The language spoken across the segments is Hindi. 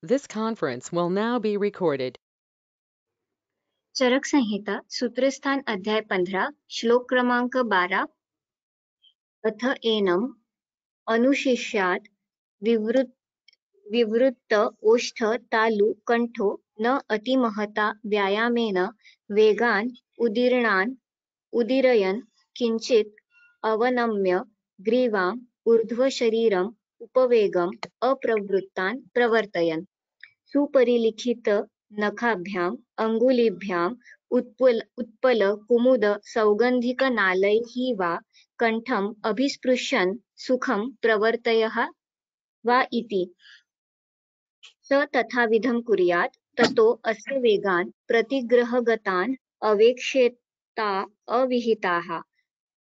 This conference will now be recorded. चरक संहिता सूत्रस्थान अध्याय 15 श्लोक क्रमांक 12 अथ एनम अनुशिष्यात् विवृत्त ओष्ठ तालु कंठो न अतिमहता व्यायामेन वेगान् उदीरयन् किंचित अवनम्य ग्रीवाम् ऊर्ध्वशरीरम् उपवेगम् अप्रवृत्तान् प्रवर्तयन् सुपरिलिखित नखाभ्याम् अंगुलीभ्याम् उत्पल कुमुद सौगंधिक नालैः वा कंठम् अभिस्पृशन् सुखं प्रवर्तयः वा इति स तथाविधं कुर्यात् ततो अस्य वेगान् प्रतिग्रहगतान् अवेक्षेता अविहिताः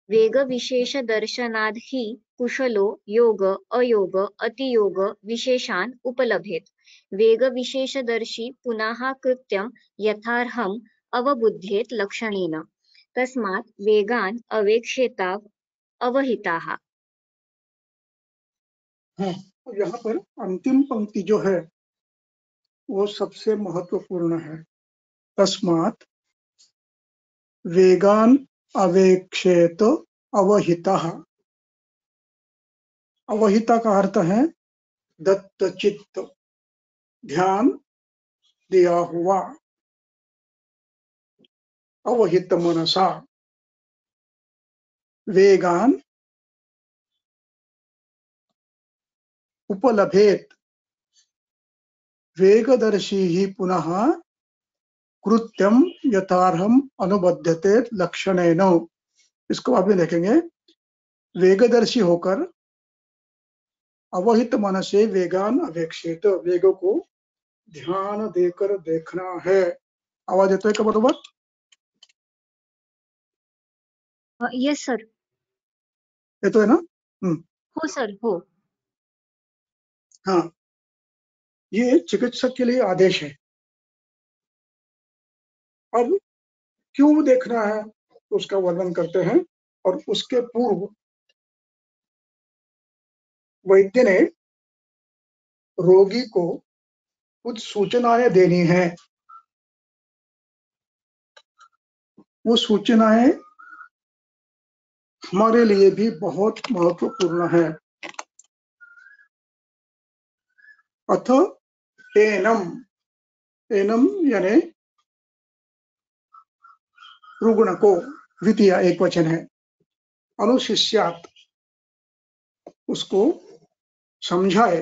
वेगविशेषदर्शनाद् हि कुशलो योग अयोग अतियोग विशेषान् उपलभेत् वेगविशेषदर्शी पुनः कृत्यं यथार्हम् अवबुध्येत् लक्षणेन तस्मात् वेगान् अवेक्षेता अवहिताः। हाँ, यहाँ पर अंतिम पंक्ति जो है वो सबसे महत्वपूर्ण है। तस्मात् वेगान अवेक्षेत अवहितः। अवहिता का अर्थ है दत्तचित्त, ध्यान दिया हुआ, अवहित मनसा। वेगान उपलभेत, वेगदर्शी ही पुनः कृत्यम यथार्हम अनुबध्यते लक्षणेन। इसको आप भी देखेंगे, वेगदर्शी होकर अवहित मन से वेगान अवेक्षित, वेगों को ध्यान देकर देखना है। आवाज येतोय का बरोबर? Yes sir. येतोय ना? हो सर, हो। हाँ, ये चिकित्सक के लिए आदेश है। अब क्यों देखना है उसका वर्णन करते हैं, और उसके पूर्व वैद्य ने रोगी को कुछ सूचनाएं देनी है। वो सूचनाएं हमारे लिए भी बहुत महत्वपूर्ण है। अथ एनम, एनम यानी रुग्ण को, द्वितीय एक वचन है। अनुशिष्यात, उसको समझाए।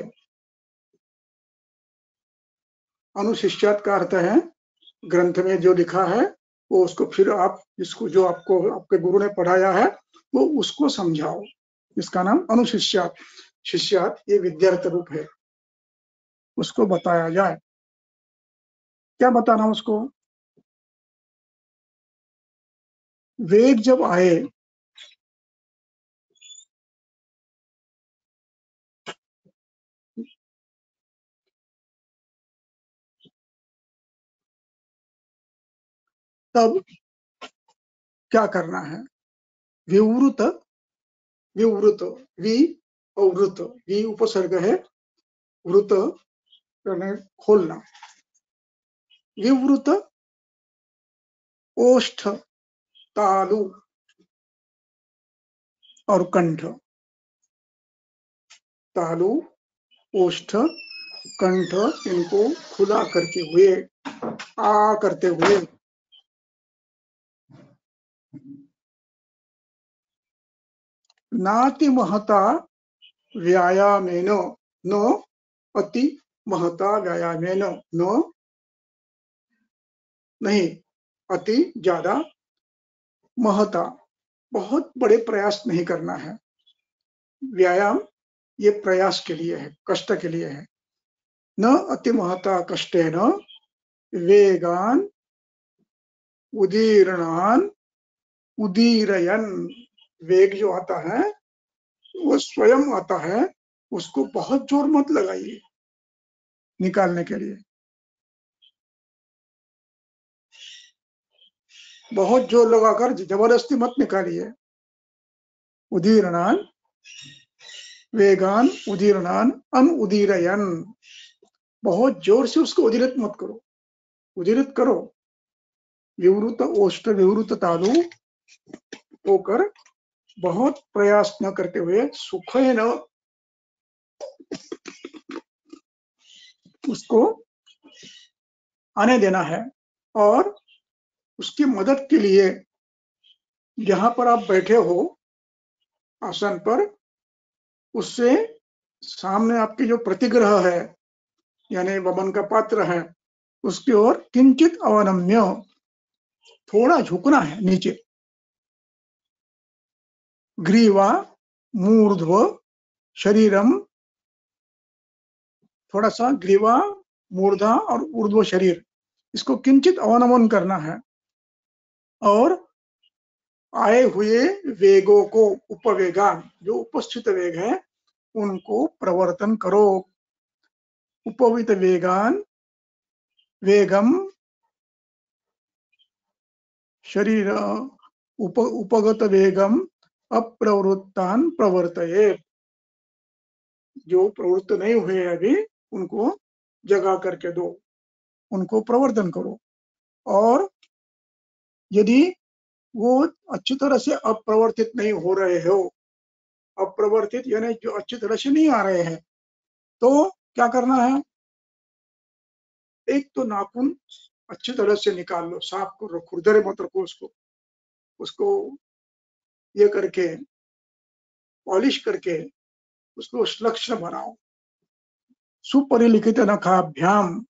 अनुशिष्यात का अर्थ है ग्रंथ में जो लिखा है वो उसको फिर आप जिसको जो आपको आपके गुरु ने पढ़ाया है वो उसको समझाओ। इसका नाम अनुशिष्यात। शिष्यात ये विद्यार्थी रूप है, उसको बताया जाए। क्या बताना उसको? वेग जब आए तब क्या करना है? विवृत, विवृत, वि और वृत, वि उपसर्ग है, वृत यानी खोलना। विवृत ओष्ठ तालु और कंठ। तालु, ओष्ठ, कंठ, इनको खुला करते हुए, आ करते हुए, नाति महता व्यायामेन, न अति महता व्यायामेन, न नहीं अति ज्यादा, महता बहुत बड़े प्रयास नहीं करना है। व्यायाम ये प्रयास के लिए है, कष्ट के लिए है। न अति महता कष्टेन वेगान उदीर्णान उदीरयन। वेग जो आता है वो स्वयं आता है, उसको बहुत जोर मत लगाइए निकालने के लिए। बहुत जोर लगाकर जबरदस्ती मत निकालिए। उदीर्णान वेगान उदीर्णान अनुदीरयन, बहुत जोर से उसको उदीरित मत करो, उदीरित करो, विवृत ओष्ठ विवृत तालु होकर बहुत प्रयास न करते हुए सुखे न उसको आने देना है। और उसकी मदद के लिए जहां पर आप बैठे हो आसन पर, उससे सामने आपके जो प्रतिग्रह है यानी वमन का पात्र है, उसकी ओर किंचित अवनम्य, थोड़ा झुकना है नीचे। ग्रीवा मूर्ध्व शरीरम, थोड़ा सा ग्रीवा मूर्धा और ऊर्ध्व शरीर, इसको किंचित अवनमन करना है। और आए हुए वेगों को, उपवेगान, जो उपस्थित वेग है उनको प्रवर्तन करो। उपवित वेगान वेगम शरीर उपगत वेगम अप्रवृत्तान प्रवर्तये, जो प्रवृत्त नहीं हुए अभी उनको जगा करके दो, उनको प्रवर्तन करो। और यदि वो अच्छी तरह से अप्रवर्तित नहीं हो रहे हो, अप्रवर्तित यानी जो अच्छी तरह से नहीं आ रहे हैं, तो क्या करना है? एक तो नाखून अच्छी तरह से निकाल लो, साफ करो, खुरदरे मत रखो उसको ये करके पॉलिश करके उसको श्लक्ष्ण बनाओ। सुपरिलिखित नखाभ्याम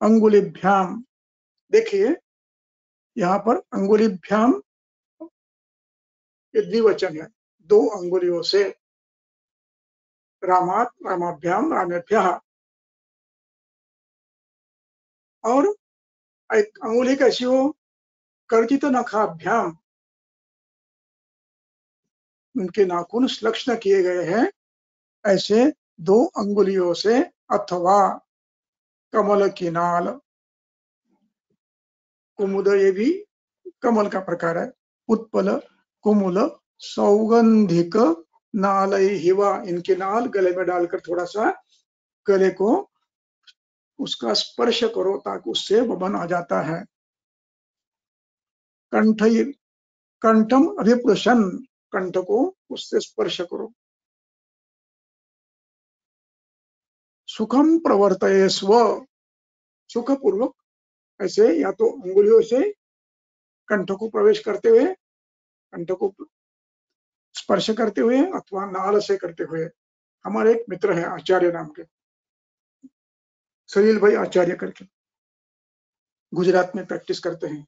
अंगुलिभ्याम, देखिए यहाँ पर अंगुलिभ्याम ये द्विवचन है, 2 अंगुलियों से, रामात रामाभ्याम रामेभ्यः। और एक अंगुली कैसी हो? कर्जित नखाभ्याम, उनके नाखून श्लक्ष्ण किए गए हैं ऐसे 2 अंगुलियों से, अथवा कमल किनाल, कुमुद ये भी कमल का प्रकार है, उत्पल कुमुल सौगंधिक नाल हिवा, इनके नाल गले में डालकर थोड़ा सा गले को उसका स्पर्श करो ताकि उससे वमन आ जाता है। कंठ कंठम अभिप्रशन, कंठ को उससे स्पर्श करो। सुखम प्रवर्तये स्व, सुख पूर्वक ऐसे या तो अंगुलियों से कंठ को प्रवेश करते हुए, कंठ को स्पर्श करते हुए, अथवा नाल से करते हुए। हमारे एक मित्र है आचार्य नाम के, सलील भाई आचार्य करके, गुजरात में प्रैक्टिस करते हैं।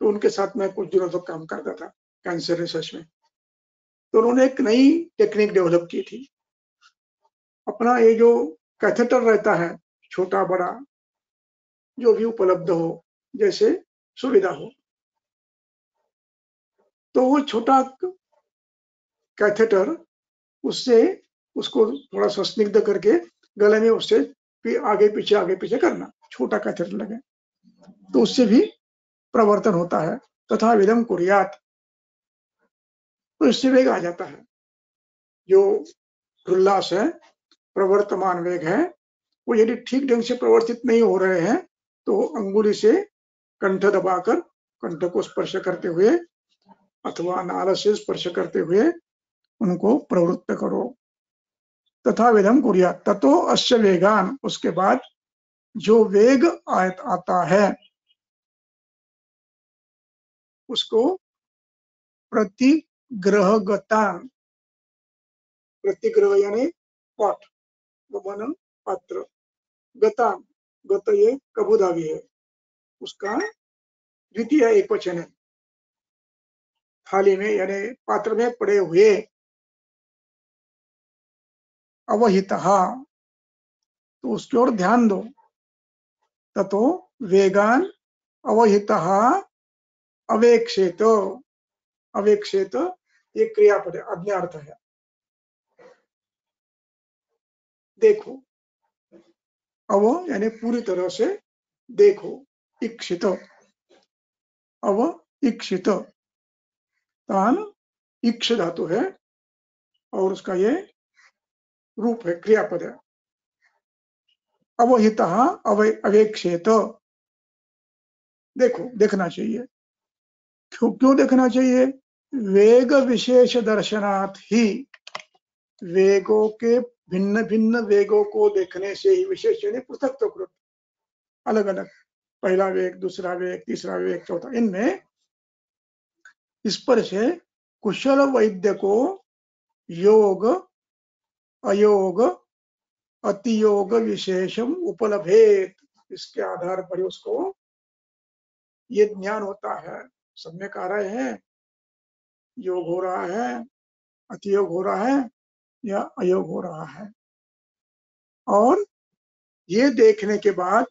तो उनके साथ मैं कुछ दिनों तक काम करता था कैंसर रिसर्च में। तो उन्होंने एक नई टेक्निक डेवलप की थी। अपना ये जो कैथेटर रहता है, छोटा बड़ा जो भी उपलब्ध हो, जैसे सुविधा हो, तो वो छोटा कैथेटर, उससे उसको थोड़ा सा स्निग्ध करके गले में उससे आगे पीछे करना, छोटा कैथेटर लगे तो उससे भी प्रवर्तन होता है। तथा विदम कुर्यात, तो इससे वेग आ जाता है। जो उल्लास है, प्रवर्तमान वेग है, वो यदि ठीक ढंग से प्रवर्तित नहीं हो रहे हैं तो अंगुली से कंठ दबाकर कंठ को स्पर्श करते हुए अथवा नाल से स्पर्श करते हुए उनको प्रवृत्त करो। तथा विधम कुर्यात ततो अस्य वेगान, उसके बाद जो वेग आता है उसको प्रतिग्रहगतान, प्रतिग्रह यानी पॉट, वमन पात्र, गतान, गत ये कबूधावी है, उसका द्वितीय एक वचन है, थाली में यानी पात्र में पड़े हुए। अवहितः, तो उसकी ओर ध्यान दो। ततो वेगान अवहितः अवेक्षेत, अवेक्षेत ये क्रियापद है, अज्ञार्थ है। देखो, अव यानी पूरी तरह से देखो, इक्षित, अव इक्षित, तान इक्ष धातु है, और उसका ये रूप है, क्रियापद है। अवहितः अवेक्षेत, देखो, देखना चाहिए। क्यों देखना चाहिए? वेग विशेष दर्शनात् ही, वेगों के भिन्न भिन्न वेगों को देखने से ही, विशेष यानी पृथक तो अलग अलग, पहला वेग, दूसरा वेग, तीसरा वेग, चौथा, इनमें इस पर से कुशल वैद्य को योग अयोग अतियोग विशेषम उपलभेत, इसके आधार पर उसको ये ज्ञान होता है। सब में कह रहे हैं योग हो रहा है, अतियोग हो रहा है या अयोग हो रहा है, और ये देखने के बाद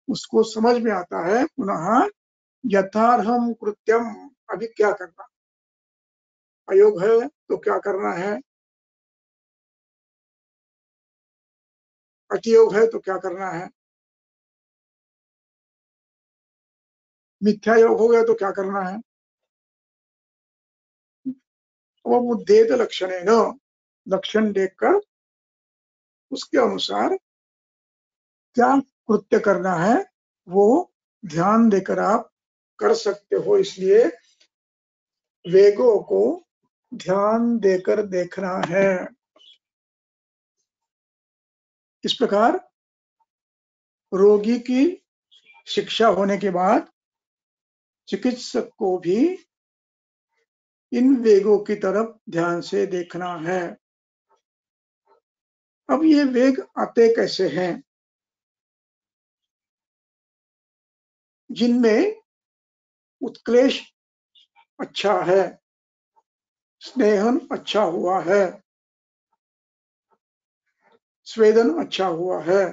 उसको समझ में आता है पुनः यथार्हम कृत्यम, अभी क्या करना, अयोग है तो क्या करना है, अतियोग है तो क्या करना है, मिथ्या योग हो गया तो क्या करना है। वो उद्देत लक्षण है न, लक्षण देखकर उसके अनुसार क्या कृत्य करना है वो ध्यान देकर आप कर सकते हो। इसलिए वेगों को ध्यान देकर देखना है। इस प्रकार रोगी की शिक्षा होने के बाद चिकित्सक को भी इन वेगों की तरफ ध्यान से देखना है। अब ये वेग आते कैसे हैं? जिनमें उत्क्लेश अच्छा है, स्नेहन अच्छा हुआ है, स्वेदन अच्छा हुआ है,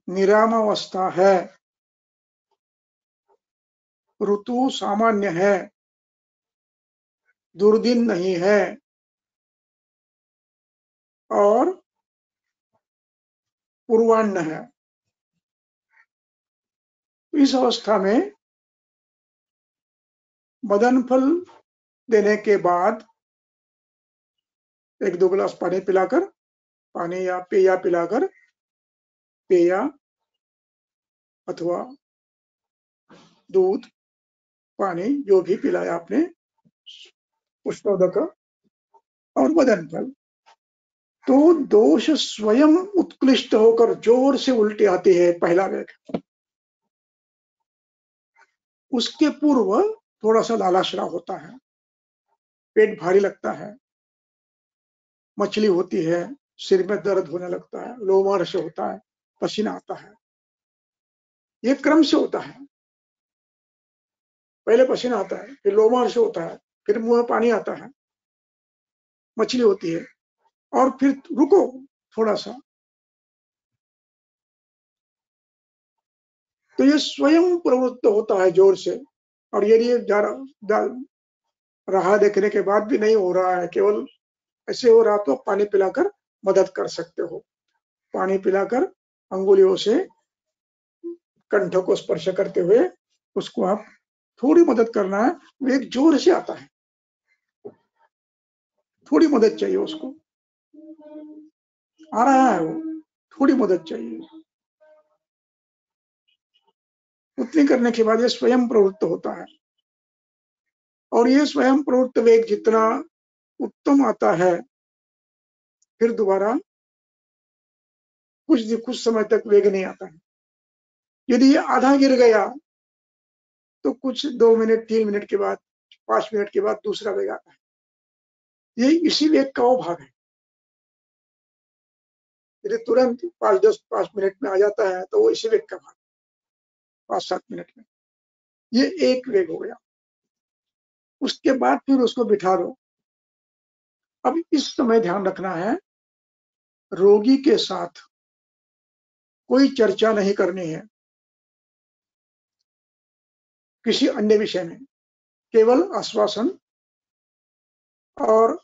निरामावस्था है, ऋतु सामान्य है, दुर्दिन नहीं है, और पूर्वान्न है। इस अवस्था में मदन फल देने के बाद 1-2 गिलास पानी पिलाकर, पानी या पेया पिलाकर, पेया अथवा दूध, पानी जो भी पिलाया आपने, उष्णोदक और मदन फल, तो दोष स्वयं उत्कृष्ट होकर जोर से उल्टी आती है, पहला वेग। उसके पूर्व थोड़ा सा लालाश्रा होता है, पेट भारी लगता है, मछली होती है, सिर में दर्द होने लगता है, लोमहर्ष होता है, पसीना आता है। ये क्रम से होता है, पहले पसीना आता है, फिर लोमहर्ष होता है, फिर मुंह में पानी आता है, मछली होती है, और फिर रुको थोड़ा सा। तो ये स्वयं प्रवृत्त होता है जोर से। और यदि रहा देखने के बाद भी नहीं हो रहा है, केवल ऐसे हो रहा, तो पानी पिलाकर मदद कर सकते हो। पानी पिलाकर अंगुलियों से कंठ को स्पर्श करते हुए उसको आप थोड़ी मदद करना है। वो एक जोर से आता है, थोड़ी मदद चाहिए उसको, आ रहा है वो, थोड़ी मदद चाहिए। उतनी करने के बाद ये स्वयं प्रवृत्त होता है। और ये स्वयं प्रवृत्त वेग जितना उत्तम आता है, फिर दोबारा कुछ समय तक वेग नहीं आता है। यदि ये आधा गिर गया तो कुछ 2 मिनट 3 मिनट के बाद, 5 मिनट के बाद दूसरा वेग आता है। ये इसी वेग का वो भाग है। यदि तुरंत 5 मिनट में आ जाता है तो वो इसी वेग का भाग, 5-7 मिनट में। ये एक वेग हो गया। उसके बाद फिर उसको बिठा दो। अब इस समय ध्यान रखना है, रोगी के साथ कोई चर्चा नहीं करनी है किसी अन्य विषय में, केवल आश्वासन और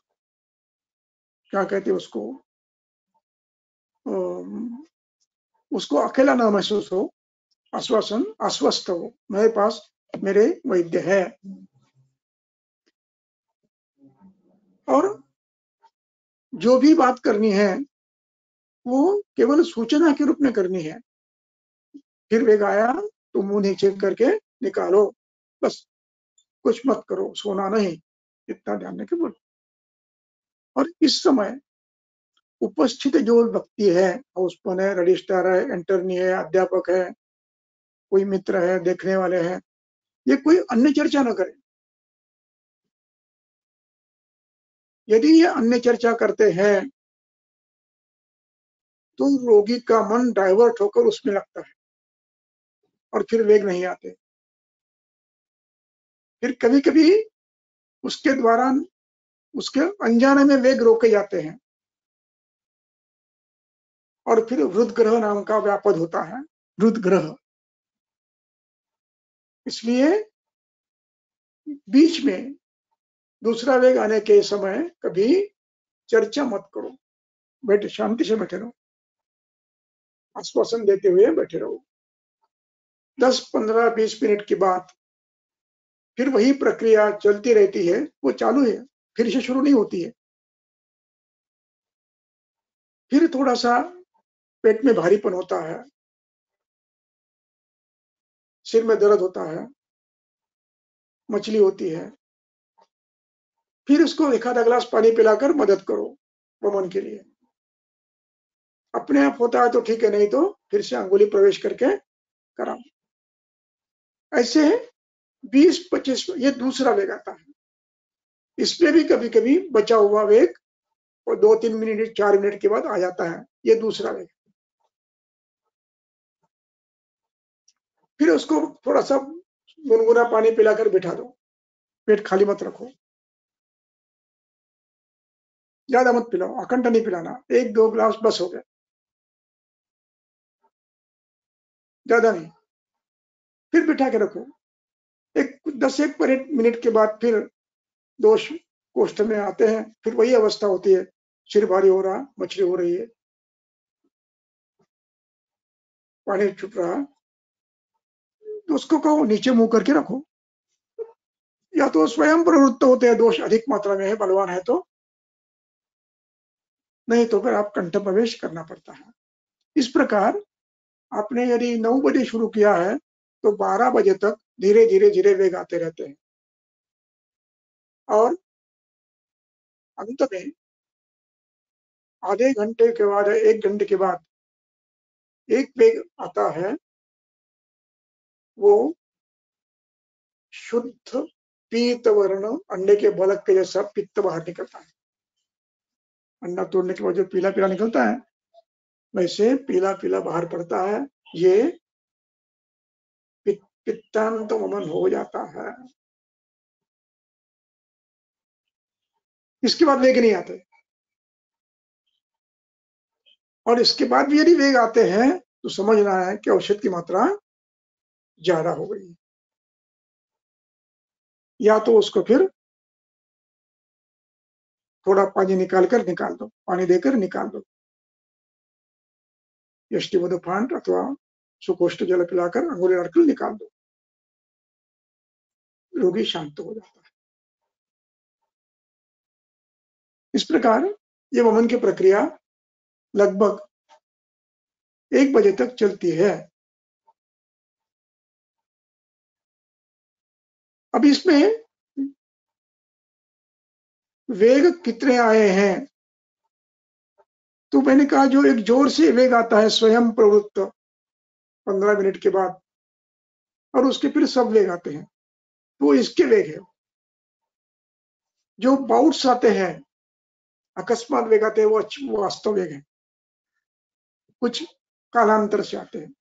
क्या कहते हैं उसको अकेला ना महसूस हो, आश्वासन, आश्वस्त हो, मेरे पास मेरे वैद्य है। और जो भी बात करनी है वो केवल सूचना के रूप में करनी है। फिर वेग आया तो मुंह नीचे करके निकालो, बस कुछ मत करो, सोना नहीं, इतना ध्यान रखे बोलो। और इस समय उपस्थित जो व्यक्ति है, हाउसमैन है, रजिस्ट्रार है, इंटर्नी है, अध्यापक है, कोई मित्र है, देखने वाले हैं, ये कोई अन्य चर्चा न करे। यदि ये अन्य चर्चा करते हैं तो रोगी का मन डाइवर्ट होकर उसमें लगता है और फिर वेग नहीं आते। फिर कभी कभी उसके द्वारा उसके अनजाने में वेग रोके जाते हैं और फिर वृद्ध ग्रह नाम का व्यापद होता है, वृद्ध ग्रह। इसलिए बीच में दूसरा वेग आने के समय कभी चर्चा मत करो, बैठे शांति से बैठे रहो, आश्वासन देते हुए बैठे रहो। 10, 15, 20 मिनट के बाद फिर वही प्रक्रिया चलती रहती है, वो चालू है, फिर से शुरू नहीं होती है। फिर थोड़ा सा पेट में भारीपन होता है, सिर में दर्द होता है, मछली होती है, फिर उसको एक आधा गिलास पानी पिलाकर मदद करो वमन के लिए। अपने आप होता है तो ठीक है, नहीं तो फिर से अंगुली प्रवेश करके कराओ। ऐसे 20-25 ये दूसरा वेग आता है। इसमें भी कभी कभी बचा हुआ वेग और 2-3 मिनट 4 मिनट के बाद आ जाता है, ये दूसरा वेग। फिर उसको थोड़ा सा गुनगुना पानी पिलाकर बिठा दो, पेट खाली मत रखो, ज्यादा मत पिलाओ, अखंड नहीं पिलाना, 1-2 गिलास बस हो गया, ज्यादा नहीं। फिर बिठा के रखो, 10-1 मिनट के बाद फिर दोष कोष्ठ में आते हैं, फिर वही अवस्था होती है, सिर भारी हो रहा, मछली हो रही है, पानी छूट रहा, तो उसको कहो नीचे मुंह करके रखो। या तो स्वयं प्रवृत्त होते हैं, दोष अधिक मात्रा में है, बलवान है तो, नहीं तो फिर आप कंठ प्रवेश करना पड़ता है। इस प्रकार आपने यदि 9 बजे शुरू किया है तो 12 बजे तक धीरे धीरे धीरे वेग आते रहते हैं और अंत में आधे घंटे के बाद 1 घंटे के बाद एक वेग आता है, वो शुद्ध पीत वर्ण अंडे के बलक के जैसा पित्त बाहर निकलता है। अंडा तोड़ने के बाद जो पीला पीला निकलता है, वैसे पीला पीला बाहर पड़ता है, ये पित्तांत वमन हो जाता है। इसके बाद वेग नहीं आते, और इसके बाद भी यदि वेग आते हैं तो समझना है कि औषध की मात्रा ज्यादा हो गई, या तो उसको फिर थोड़ा पानी निकाल दो, पानी देकर निकाल दो, यष्टिमधुफांड अथवा सुकोष्ठ जल पिलाकर अंगुली रखकर निकाल दो, रोगी शांत हो जाता है। इस प्रकार ये वमन की प्रक्रिया लगभग 1 बजे तक चलती है। अब इसमें वेग कितने आए हैं, तो मैंने कहा जो एक जोर से वेग आता है स्वयं प्रवृत्त 15 मिनट के बाद, और उसके फिर सब वेग आते हैं, तो इसके वेग है। जो बाउट्स आते हैं, अकस्मात वेग आते हैं, वो वास्तव वेग है, कुछ कालांतर से आते हैं,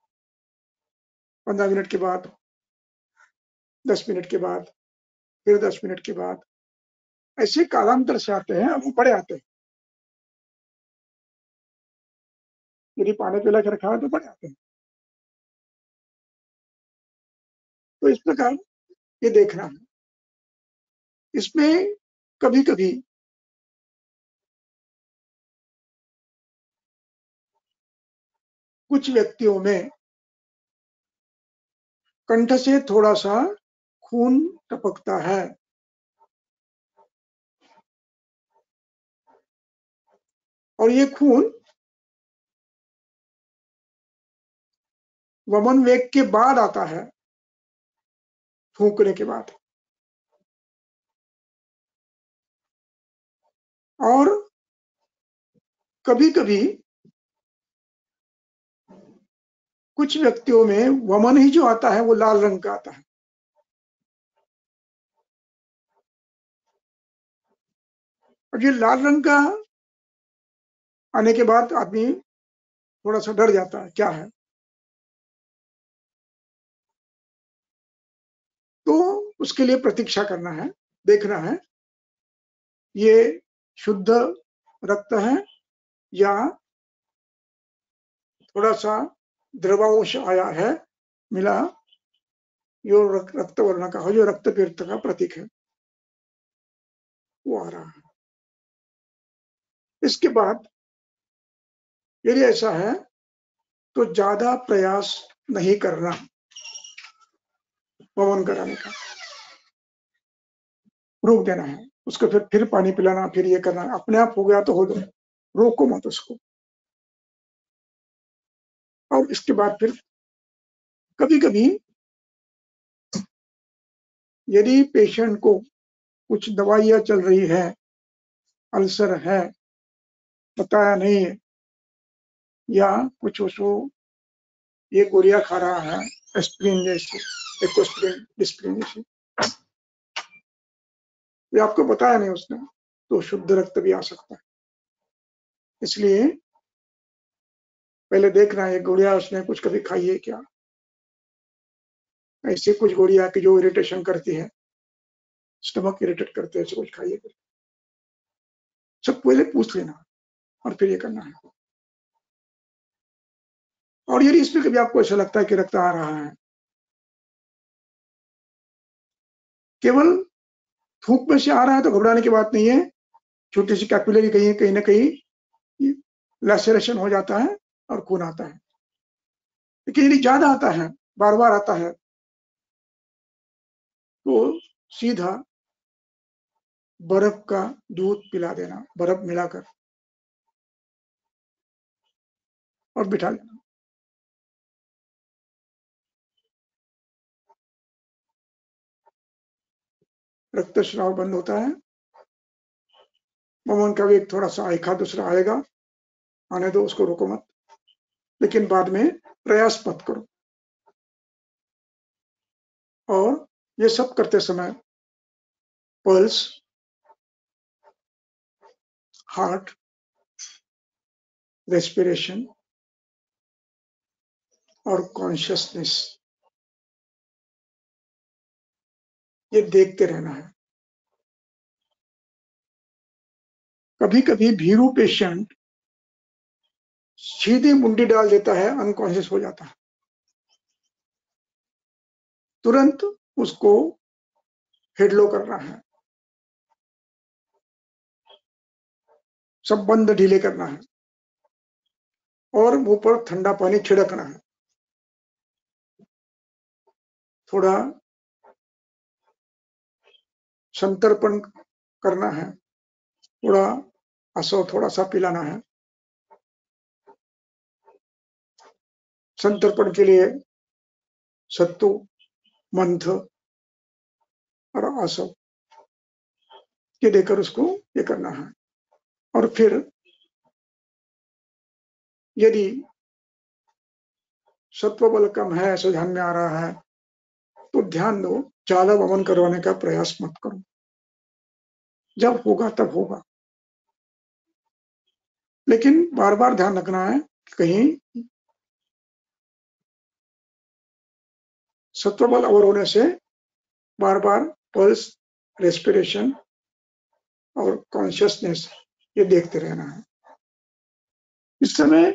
15 मिनट के बाद, 10 मिनट के बाद, फिर 10 मिनट के बाद, ऐसे कालांतर से आते हैं, वो बड़े आते हैं। यदि पानी पिला के रखा है तो बड़े आते हैं। तो इस प्रकार ये देखना है। इसमें कभी कभी कुछ व्यक्तियों में कंठ से थोड़ा सा खून टपकता है, और ये खून वमन वेग के बाद आता है, फूंकने के बाद। और कभी कभी कुछ व्यक्तियों में वमन ही जो आता है वो लाल रंग का आता है। और ये लाल रंग का आने के बाद आदमी थोड़ा सा डर जाता है, क्या है। तो उसके लिए प्रतीक्षा करना है, देखना है ये शुद्ध रक्त है या थोड़ा सा द्रवांश आया है, मिला, जो रक्त वर्ण का हो, जो रक्त पीड़ित का प्रतीक है, वो आ रहा है। इसके बाद यदि ऐसा है तो ज्यादा प्रयास नहीं करना वमन कराने का, रोक देना है उसको, फिर पानी पिलाना, फिर ये करना। अपने आप हो गया तो हो दो, रोको मत उसको। और इसके बाद फिर कभी कभी यदि पेशेंट को कुछ दवाइयां चल रही है, अल्सर है, बताया नहीं है, या कुछ उसको ये गोलियां खा रहा है, एस्प्रिन जैसी, एकोस्प्रिन, डिस्प्रिन जैसी, ये आपको बताया नहीं उसने, तो शुद्ध रक्त भी आ सकता है। इसलिए पहले देखना है गोलियां उसने कुछ कभी खाई है क्या, ऐसी कुछ गोलियां की जो इरिटेशन करती है, स्टमक इरिटेट करते हैं, ऐसे कुछ खाइए। सब पहले पूछ लेना और फिर ये करना है। और यदि इसमें कभी आपको ऐसा लगता है कि रक्त आ रहा है, केवल थूक में से आ रहा है, तो घबराने की बात नहीं है। छोटी सी कैपिलरी कहीं ना कहीं लैसेरेशन हो जाता है और खून आता है। लेकिन यदि ज्यादा आता है, बार बार आता है, तो सीधा बर्फ का दूध पिला देना, बर्फ मिलाकर, और बिठा लेना। रक्तस्राव बंद होता है। वमन का भी एक थोड़ा सा एक दूसरा आएगा, आने दो उसको, रोको मत, लेकिन बाद में प्रयास मत करो। और ये सब करते समय पल्स, हार्ट, रेस्पिरेशन और कॉन्शियसनेस, ये देखते रहना है। कभी कभी भीरू पेशेंट सीधी मुंडी डाल देता है, अनकॉन्शियस हो जाता है, तुरंत उसको हेडलो करना है, सब बंद ढीले करना है, और मुंह पर ठंडा पानी छिड़कना है। थोड़ा संतर्पण करना है, थोड़ा असो थोड़ा सा पिलाना है। संतर्पण के लिए सत्तू, मंथ और आसव ये देकर उसको ये करना है। और फिर यदि सत्व बल कम है, ऐसा ध्यान में आ रहा है, तो ध्यान दो, ज्यादा वमन करवाने का प्रयास मत करो, जब होगा तब होगा। लेकिन बार बार ध्यान रखना है, कहीं सत्व बल ओवर होने से बार बार पल्स, रेस्पिरेशन और कॉन्शियसनेस ये देखते रहना है। इस समय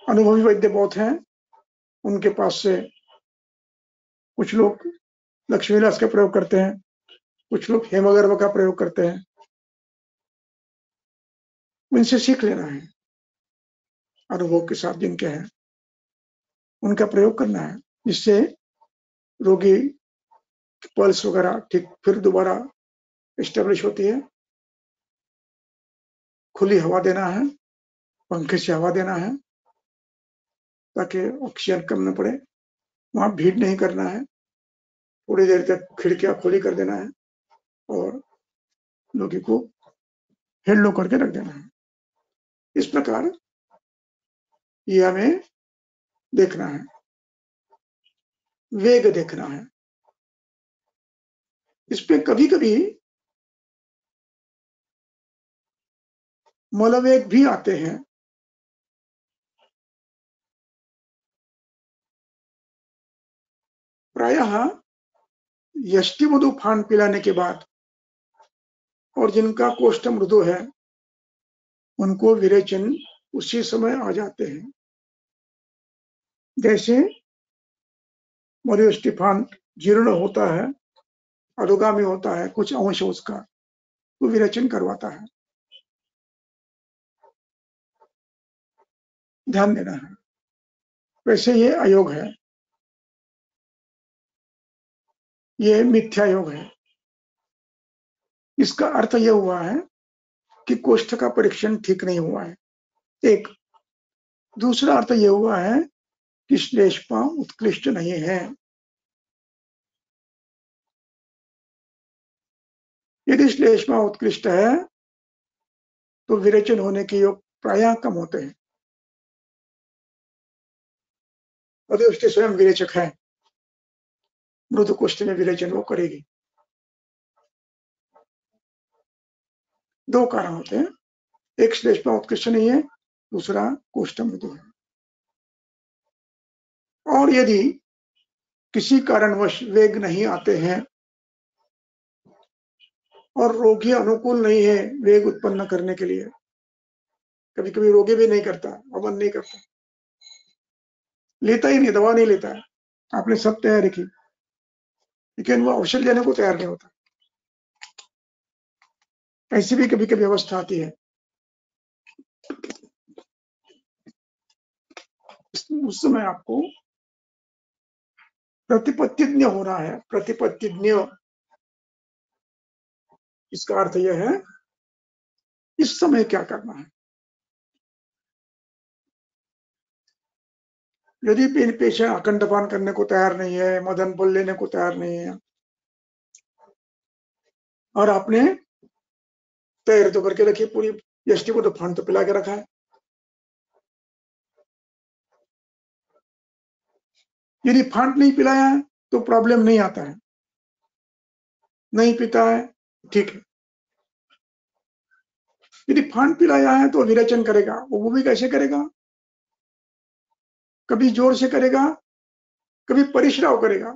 अनुभवी वैद्य बहुत हैं, उनके पास से कुछ लोग लक्ष्मीदास का प्रयोग करते हैं, कुछ लोग हेमगर्भ का प्रयोग करते हैं, उनसे सीख लेना है। अनुभव के साथ जिनके हैं उनका प्रयोग करना है, जिससे रोगी पल्स वगैरह ठीक फिर दोबारा एस्टेब्लिश होती है, खुली हवा देना है, पंखे से हवा देना है ताकि ऑक्सीजन कम न पड़े। वहां भीड़ नहीं करना है, थोड़ी देर तक खिड़कियां खुली कर देना है और लोगों को हेलो करके रख देना है। इस प्रकार ये हमें देखना है, वेग देखना है। इस पे कभी कभी मलवेग भी आते हैं। प्रायः यष्टि मधु फान पिलाने के बाद और जिनका कोष्ठ मृदु है उनको विरेचन उसी समय आ जाते हैं। जैसे मधुयष्टि फान जीर्ण होता है, अधोगामी होता है, कुछ अंश उसका तो विरेचन करवाता है। ध्यान देना है। वैसे ये अयोग है, ये मिथ्या योग है। इसका अर्थ यह हुआ है कि कोष्ठ का परीक्षण ठीक नहीं हुआ है, एक। दूसरा अर्थ यह हुआ है कि श्लेष्मा उत्कृष्ट नहीं है। यदि श्लेष्मा उत्कृष्ट है तो विरेचन होने के योग प्रायः कम होते हैं। मधुयष्टि स्वयं विरेचक है, मृदु कोष्ठ में विरेचन वो करेगी। दो कारण होते हैं, एक श्लेष्मा उत्कृष्ट नहीं है, दूसरा कोष्ठ मृदु है। और यदि किसी कारणवश वेग नहीं आते हैं और रोगी अनुकूल नहीं है वेग उत्पन्न करने के लिए, कभी कभी रोगी भी नहीं करता, वमन नहीं करता, लेता ही नहीं, दवा नहीं लेता है, आपने सब तैयारी की लेकिन वो औषध लेने को तैयार नहीं होता। ऐसी भी कभी कभी अवस्था आती है। उस समय आपको प्रतिपत्तिज्ञ होना है। प्रतिपत्तिज्ञ, इसका अर्थ यह है इस समय क्या करना है। यदि पेशेंट अखंडपान करने को तैयार नहीं है, मदन बल लेने को तैयार नहीं है और आपने तैयारी तो करके रखी पूरी, यष्टि को तो फांड तो पिला के रखा है, यदि फांड नहीं पिलाया है तो प्रॉब्लम नहीं आता है, नहीं पीता है ठीक है। यदि फांड पिलाया है तो विरेचन करेगा, वो भी कैसे करेगा, कभी जोर से करेगा, कभी परिश्राव करेगा।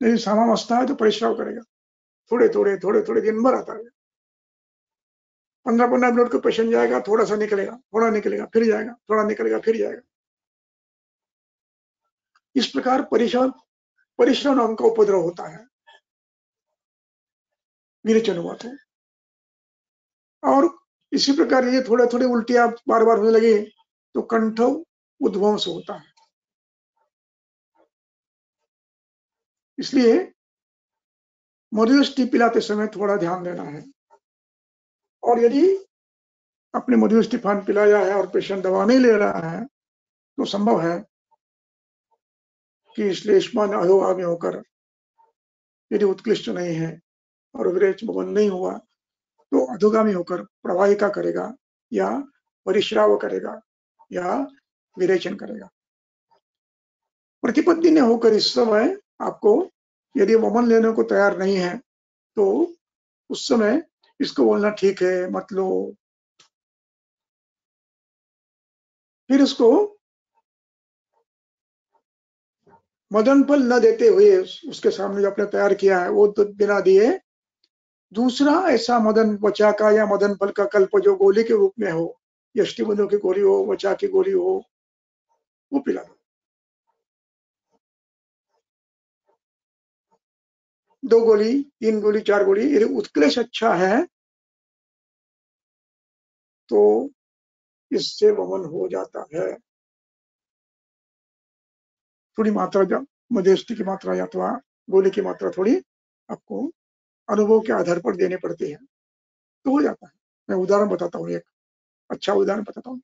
यदि सामावस्था है तो परिश्राव करेगा, थोड़े थोड़े थोड़े थोड़े दिन भर आता है। 15-15 मिनट को पेशेंट जाएगा, थोड़ा सा निकलेगा, थोड़ा निकलेगा, फिर जाएगा, थोड़ा निकलेगा, फिर जाएगा। इस प्रकार परिश्रम नाम का उपद्रव होता है विरेचन हुआ तो। और इसी प्रकार ये थोड़े थोड़े उल्टियां बार बार होने लगे तो कंठ उद्वंस होता है। इसलिए मधुयष्टि पिलाते समय थोड़ा ध्यान देना है। और यदि अपने मधुयष्टि फान पिलाया है और पेशेंट दवा नहीं ले रहा है तो संभव है कि श्लेष्मान अधोगामी होकर यदि उत्कृष्ट नहीं है और विरेच भवन नहीं हुआ तो अधोगामी होकर प्रवाहिका करेगा या परिश्राव करेगा या विरेचन करेगा। प्रतिपत्ति ने होकर इस समय आपको यदि वमन लेने को तैयार नहीं है तो उस समय इसको बोलना ठीक है, मत लो। फिर उसको मदन फल न देते हुए उसके सामने जो आपने तैयार किया है वो तो बिना दिए दूसरा ऐसा मदन वचा का या मदन फल का कल्प जो गोली के रूप में हो, यष्टि मधु की गोली हो, वचा की गोली हो, वो पिला दो। 2 गोली, 3 गोली, 4 गोली, यदि उत्कृष्ट अच्छा है तो इससे वमन हो जाता है। थोड़ी मात्रा, मध्यस्थी की मात्रा या अथवा गोली की मात्रा थोड़ी आपको अनुभव के आधार पर देनी पड़ती है तो हो जाता है। मैं उदाहरण बताता हूँ एक। अच्छा उदाहरण बताता हूँ।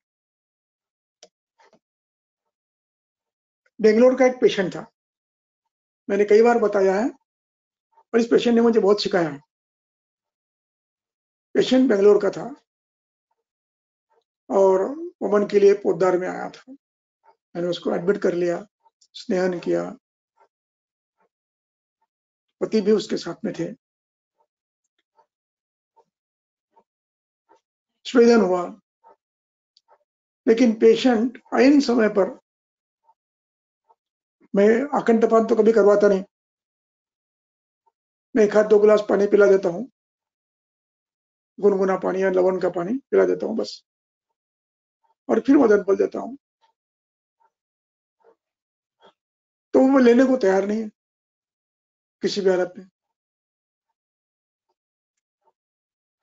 बेंगलोर का एक पेशेंट था, मैंने कई बार बताया है, और इस पेशेंट ने मुझे बहुत सिखाया है। पेशेंट बेंगलोर का था और वमन के लिए पोद्दार में आया था। मैंने उसको एडमिट कर लिया, स्नेहन किया, पति भी उसके साथ में थे। स्वेदन हुआ, लेकिन पेशेंट आइन समय पर, मैं आकंठपात तो कभी करवाता नहीं, मैं 1-2 गिलास पानी पिला देता हूँ, गुनगुना पानी या लवण का पानी पिला देता हूँ बस, और फिर मदन फल देता हूँ। तो वो लेने को तैयार नहीं है किसी भी हालत में।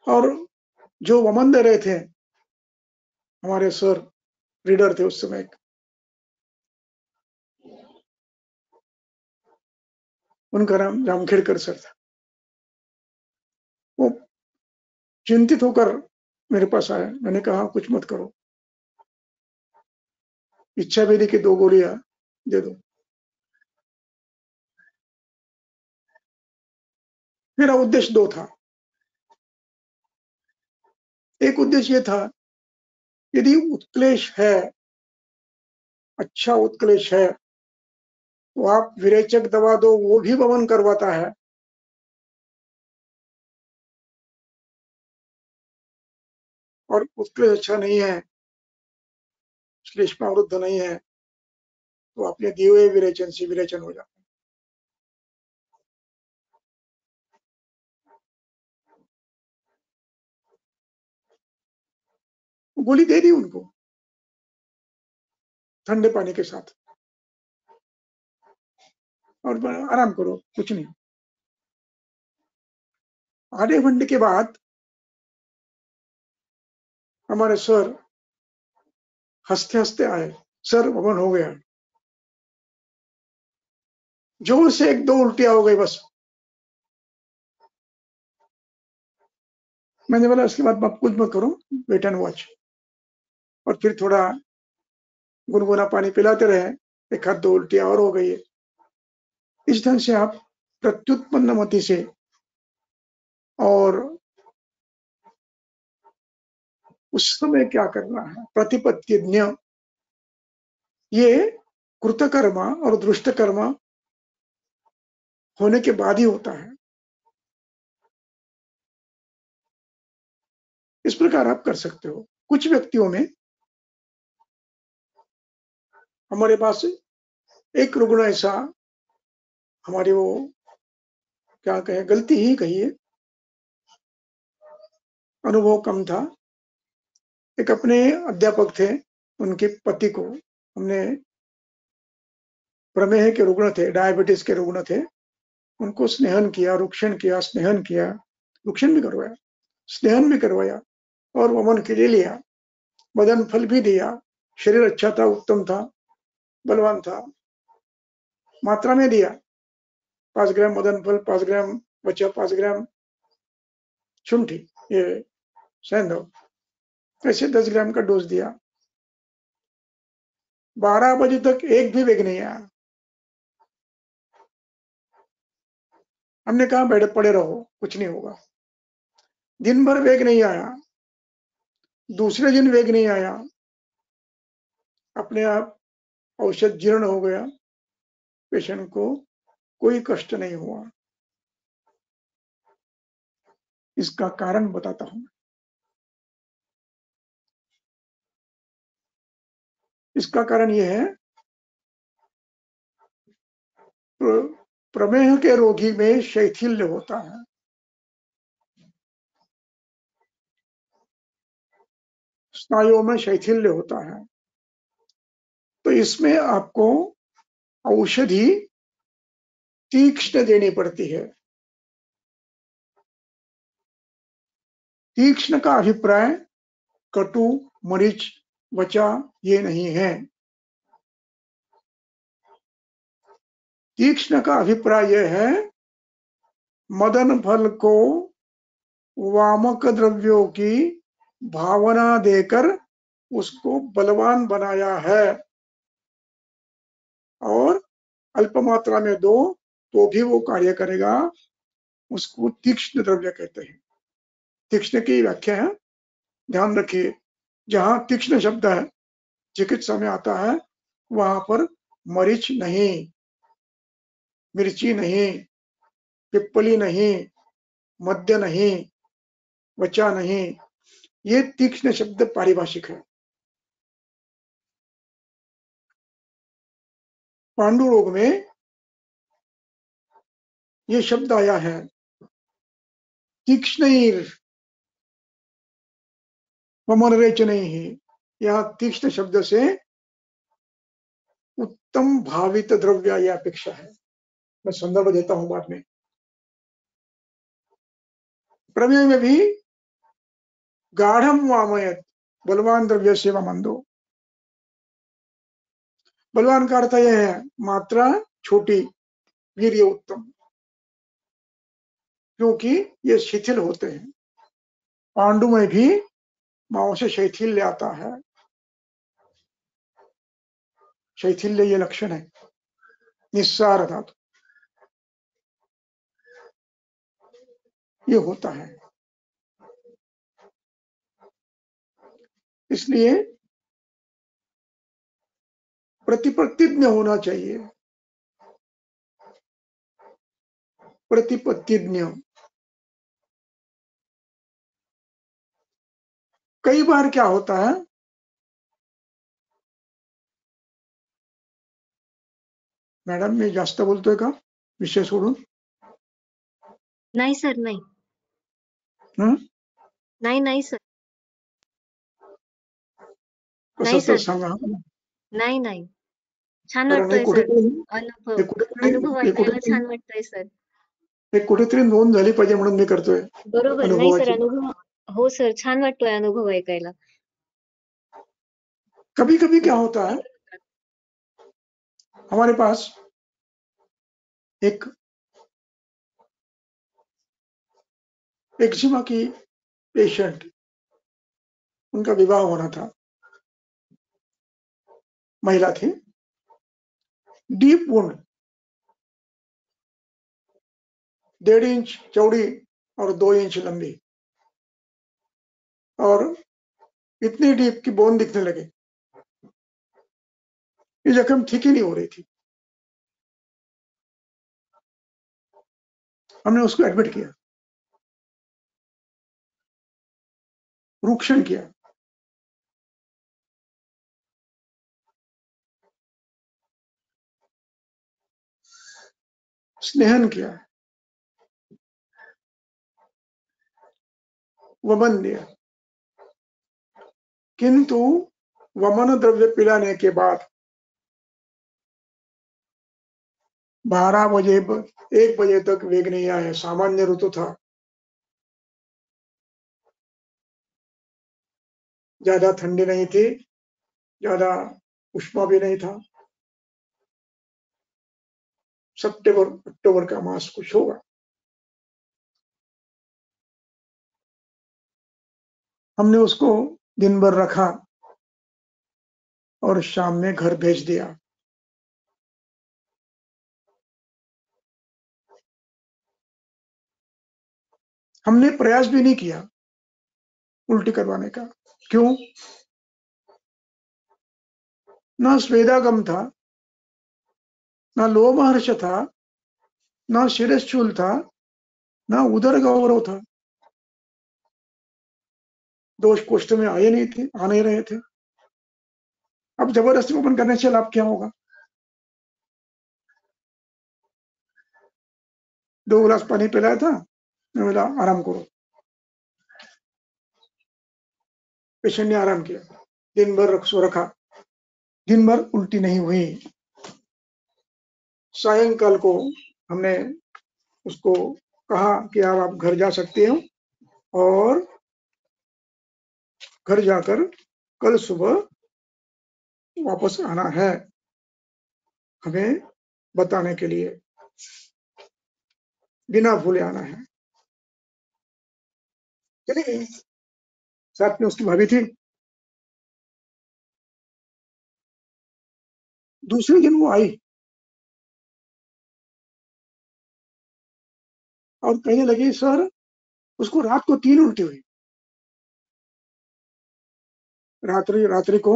और जो वमन दे रहे थे, हमारे सर रीडर थे उस समय, उनका नाम जामखेड़कर सर था। वो चिंतित होकर मेरे पास आया। मैंने कहा कुछ मत करो, इच्छा वेदी की 2 गोलियां दे दो। मेरा उद्देश्य 2 था। एक उद्देश्य ये था, यदि उत्क्लेश है, अच्छा उत्क्लेश है, तो आप विरेचक दवा दो, वो भी वमन करवाता है। और उत्क्लेश अच्छा नहीं है, श्लेष्मा वृद्ध नहीं है, तो अपने दिए हुए विरेचन से विरेचन हो जाता है। गोली दे दी उनको ठंडे पानी के साथ, और आराम करो, कुछ नहीं। आधे घंटे के बाद हमारे सर हंसते हंसते आए, सर वमन हो गया। जोर से 1-2 उल्टियां हो गई बस। मैंने बोला इसके बाद आप कुछ मत करो, वेट एंड वॉच। और फिर थोड़ा गुनगुना पानी पिलाते रहे, 1-2 उल्टियां और हो गई है। इस ढंग से आप प्रत्युत्पन्न मति से और उस समय क्या करना है, प्रतिपत्तिज्ञ, ये कृतकर्म और दृष्टकर्म होने के बाद ही होता है। इस प्रकार आप कर सकते हो। कुछ व्यक्तियों में, हमारे पास एक रुग्ण ऐसा, हमारी वो क्या कहें, गलती ही कहिए, अनुभव कम था। एक अपने अध्यापक थे, उनके पति को हमने, प्रमेह के रुग्ण थे, डायबिटीज के रुग्ण थे, उनको स्नेहन किया, रुक्षण किया, स्नेहन किया, रुक्षण भी करवाया, स्नेहन भी करवाया, और वमन के लिए लिया, मदन फल भी दिया। शरीर अच्छा था, उत्तम था, बलवान था, मात्रा में दिया। 5 ग्राम मदन फल, 5 ग्राम बचा, 5 ग्राम शुंठी, ये सैंधव, ऐसे 10 ग्राम का डोज दिया। 12 बजे तक एक भी वेग नहीं आया। हमने कहा बैठे पड़े रहो, कुछ नहीं होगा। दिन भर वेग नहीं आया, दूसरे दिन वेग नहीं आया, अपने आप औषध जीर्ण हो गया, पेशेंट को कोई कष्ट नहीं हुआ। इसका कारण बताता हूं। इसका कारण यह है, प्रमेह के रोगी में शैथिल्य होता है, स्नायुओं में शैथिल्य होता है। तो इसमें आपको औषधि तीक्ष्ण देनी पड़ती है। तीक्ष्ण का अभिप्राय कटु, मरीच, वचा ये नहीं है। तीक्ष्ण का अभिप्राय यह है, मदन फल को वामक द्रव्यों की भावना देकर उसको बलवान बनाया है, और अल्प मात्रा में दो तो भी वो कार्य करेगा, उसको तीक्ष्ण द्रव्य कहते हैं। तीक्ष्ण की व्याख्या है, ध्यान रखिए, जहां तीक्ष्ण शब्द है चिकित्सा में आता है, वहां पर मरीच नहीं, मिर्ची नहीं, पिप्पली नहीं, मद्य नहीं, वचा नहीं, ये तीक्ष्ण शब्द पारिभाषिक है। पांडु रोग में ये शब्द आया है, तीक्ष्णैर वमनरेचनैः। यह तीक्ष्ण शब्द से उत्तम भावित द्रव्य यह अपेक्षा है। मैं संदर्भ देता हूं बाद में। प्रमेय में भी गाढ़म वामयत, बलवान द्रव्य सेवा मंदो। बलवान का अर्थ यह है मात्रा छोटी, वीर्य उत्तम, क्योंकि ये शिथिल होते हैं। पांडु में भी माओ से शैथिल्य आता है, शैथिल्य ये लक्षण है, निस्सार धातु ये होता है। इसलिए प्रतिपत्तिज्ञ होना चाहिए, प्रतिपत्तिज्ञ। कई बार क्या होता है, मॅडम मी जास्त बोलतोय का विषय सोडून? नाही सर, नाही. नाही नाही सर. नाही कसं तर सर. सांगा. नाही नाही. छान कारण हे वाटतोय सर. कुठेतरी अनुभव ऐकायला छान वाटतोय सर. हे कुठेतरी नोंद झाली पाहिजे म्हणून मी करतोय बरोबर. नाही सर, अनुभवाची. अनुभव हो सर, छान वाटतोय अनुभव ऐकायला. कभी कभी क्या होता है, हमारे पास एक एक्जिमा की पेशेंट, उनका विवाह होना था, महिला थी, डीप वुंड, 1.5 इंच चौड़ी और 2 इंच लंबी, और इतनी डीप की बोन दिखने लगे। ये जख्म ठीक ही नहीं हो रही थी। हमने उसको एडमिट किया, रूक्षण किया, स्नेहन किया, वमन दिया, किंतु वमन द्रव्य पिलाने के बाद 12 बजे 1 बजे तक वेग नहीं आया। सामान्य ऋतु था, ज्यादा ठंडी नहीं थी, ज्यादा उष्मा भी नहीं था। सितंबर अक्टूबर का मास कुछ होगा। हमने उसको दिन भर रखा और शाम में घर भेज दिया। हमने प्रयास भी नहीं किया उल्टी करवाने का। क्यों? ना स्वेदागम था, ना लोमहर्ष था, ना शिरश्चूल था, ना उदर गौरव था। दोष कोष्ठ में आए नहीं थे, आ नहीं रहे थे। अब जबरदस्ती ओपन करने से लाभ क्या होगा? 2 गिलास पानी पिलाया था, मैं बोला आराम करो। पेशेंट ने आराम किया, दिन भर सो रखा, दिन भर उल्टी नहीं हुई। सायंकाल को हमने उसको कहा कि आप घर जा सकते हो, और घर जाकर कल सुबह वापस आना है हमें बताने के लिए, बिना भूले आना है। चली गई। साथ में उसकी भाभी थी, दूसरे दिन वो आई और कहने लगी सर उसको रात को 3 उल्टी हुई, रात्रि को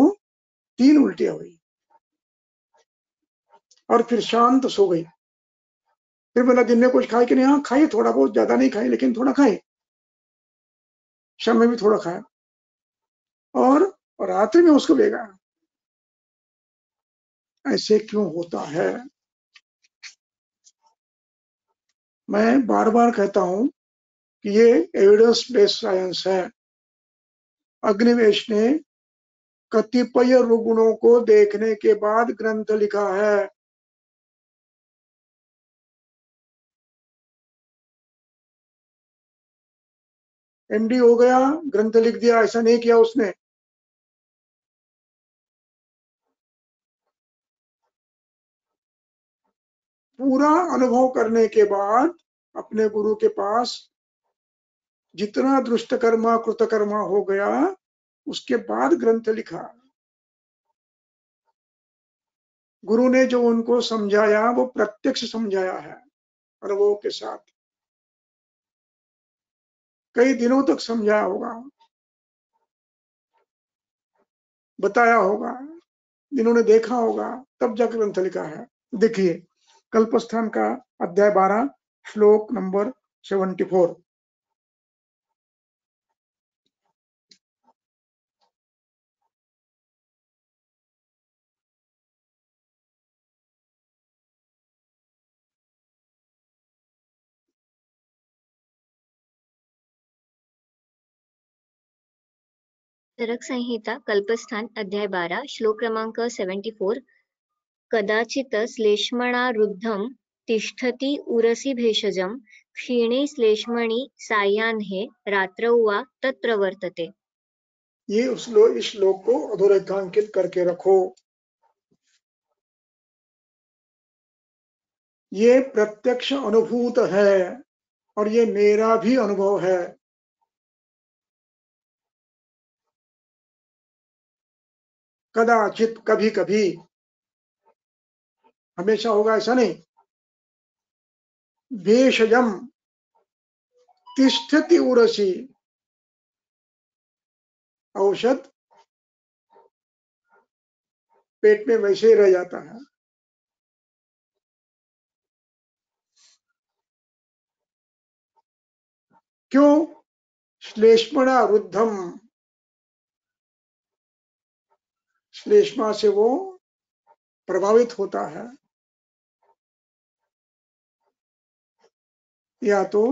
3 उल्टियां हुई और फिर शांत सो गई। फिर बोला दिन में कुछ खाए कि नहीं? हाँ खाई, थोड़ा बहुत, ज्यादा नहीं खाई लेकिन थोड़ा खाए, शाम में भी थोड़ा खाया और रात्रि में उसको बेगा। ऐसे क्यों होता है? मैं बार बार कहता हूं कि ये एविडेंस बेस्ड साइंस है। अग्निवेश ने कतिपय रुग्णों को देखने के बाद ग्रंथ लिखा है। एमडी हो गया, ग्रंथ लिख दिया, ऐसा नहीं किया उसने। पूरा अनुभव करने के बाद अपने गुरु के पास जितना दृष्टकर्मा कृतकर्मा हो गया उसके बाद ग्रंथ लिखा। गुरु ने जो उनको समझाया वो प्रत्यक्ष समझाया है अनुभव के साथ। कई दिनों तक समझाया होगा, बताया होगा, जिन्होंने देखा होगा, तब जाकर ग्रंथ लिखा है। देखिए कल्पस्थान का अध्याय 12 श्लोक नंबर 74। चरक संहिता कल्पस्थान अध्याय 12 श्लोक क्रमांक 74। कदाचित् श्लेष्मणारुद्धं तिष्ठति उरसि भेषजं क्षीणे श्लेष्मणि सायाह्ने रात्रौ वा तत्र वर्तते। ये इस श्लोक को अधोरेखांकित करके रखो। ये प्रत्यक्ष अनुभूत है और ये मेरा भी अनुभव है। कदाचित, कभी कभी, हमेशा होगा ऐसा नहीं। भेषजम तिष्ठति उरसी, औषध पेट में वैसे ही रह जाता है। क्यों? श्लेष्मणा रुद्धम, श्लेष्मा से वो प्रभावित होता है, या तो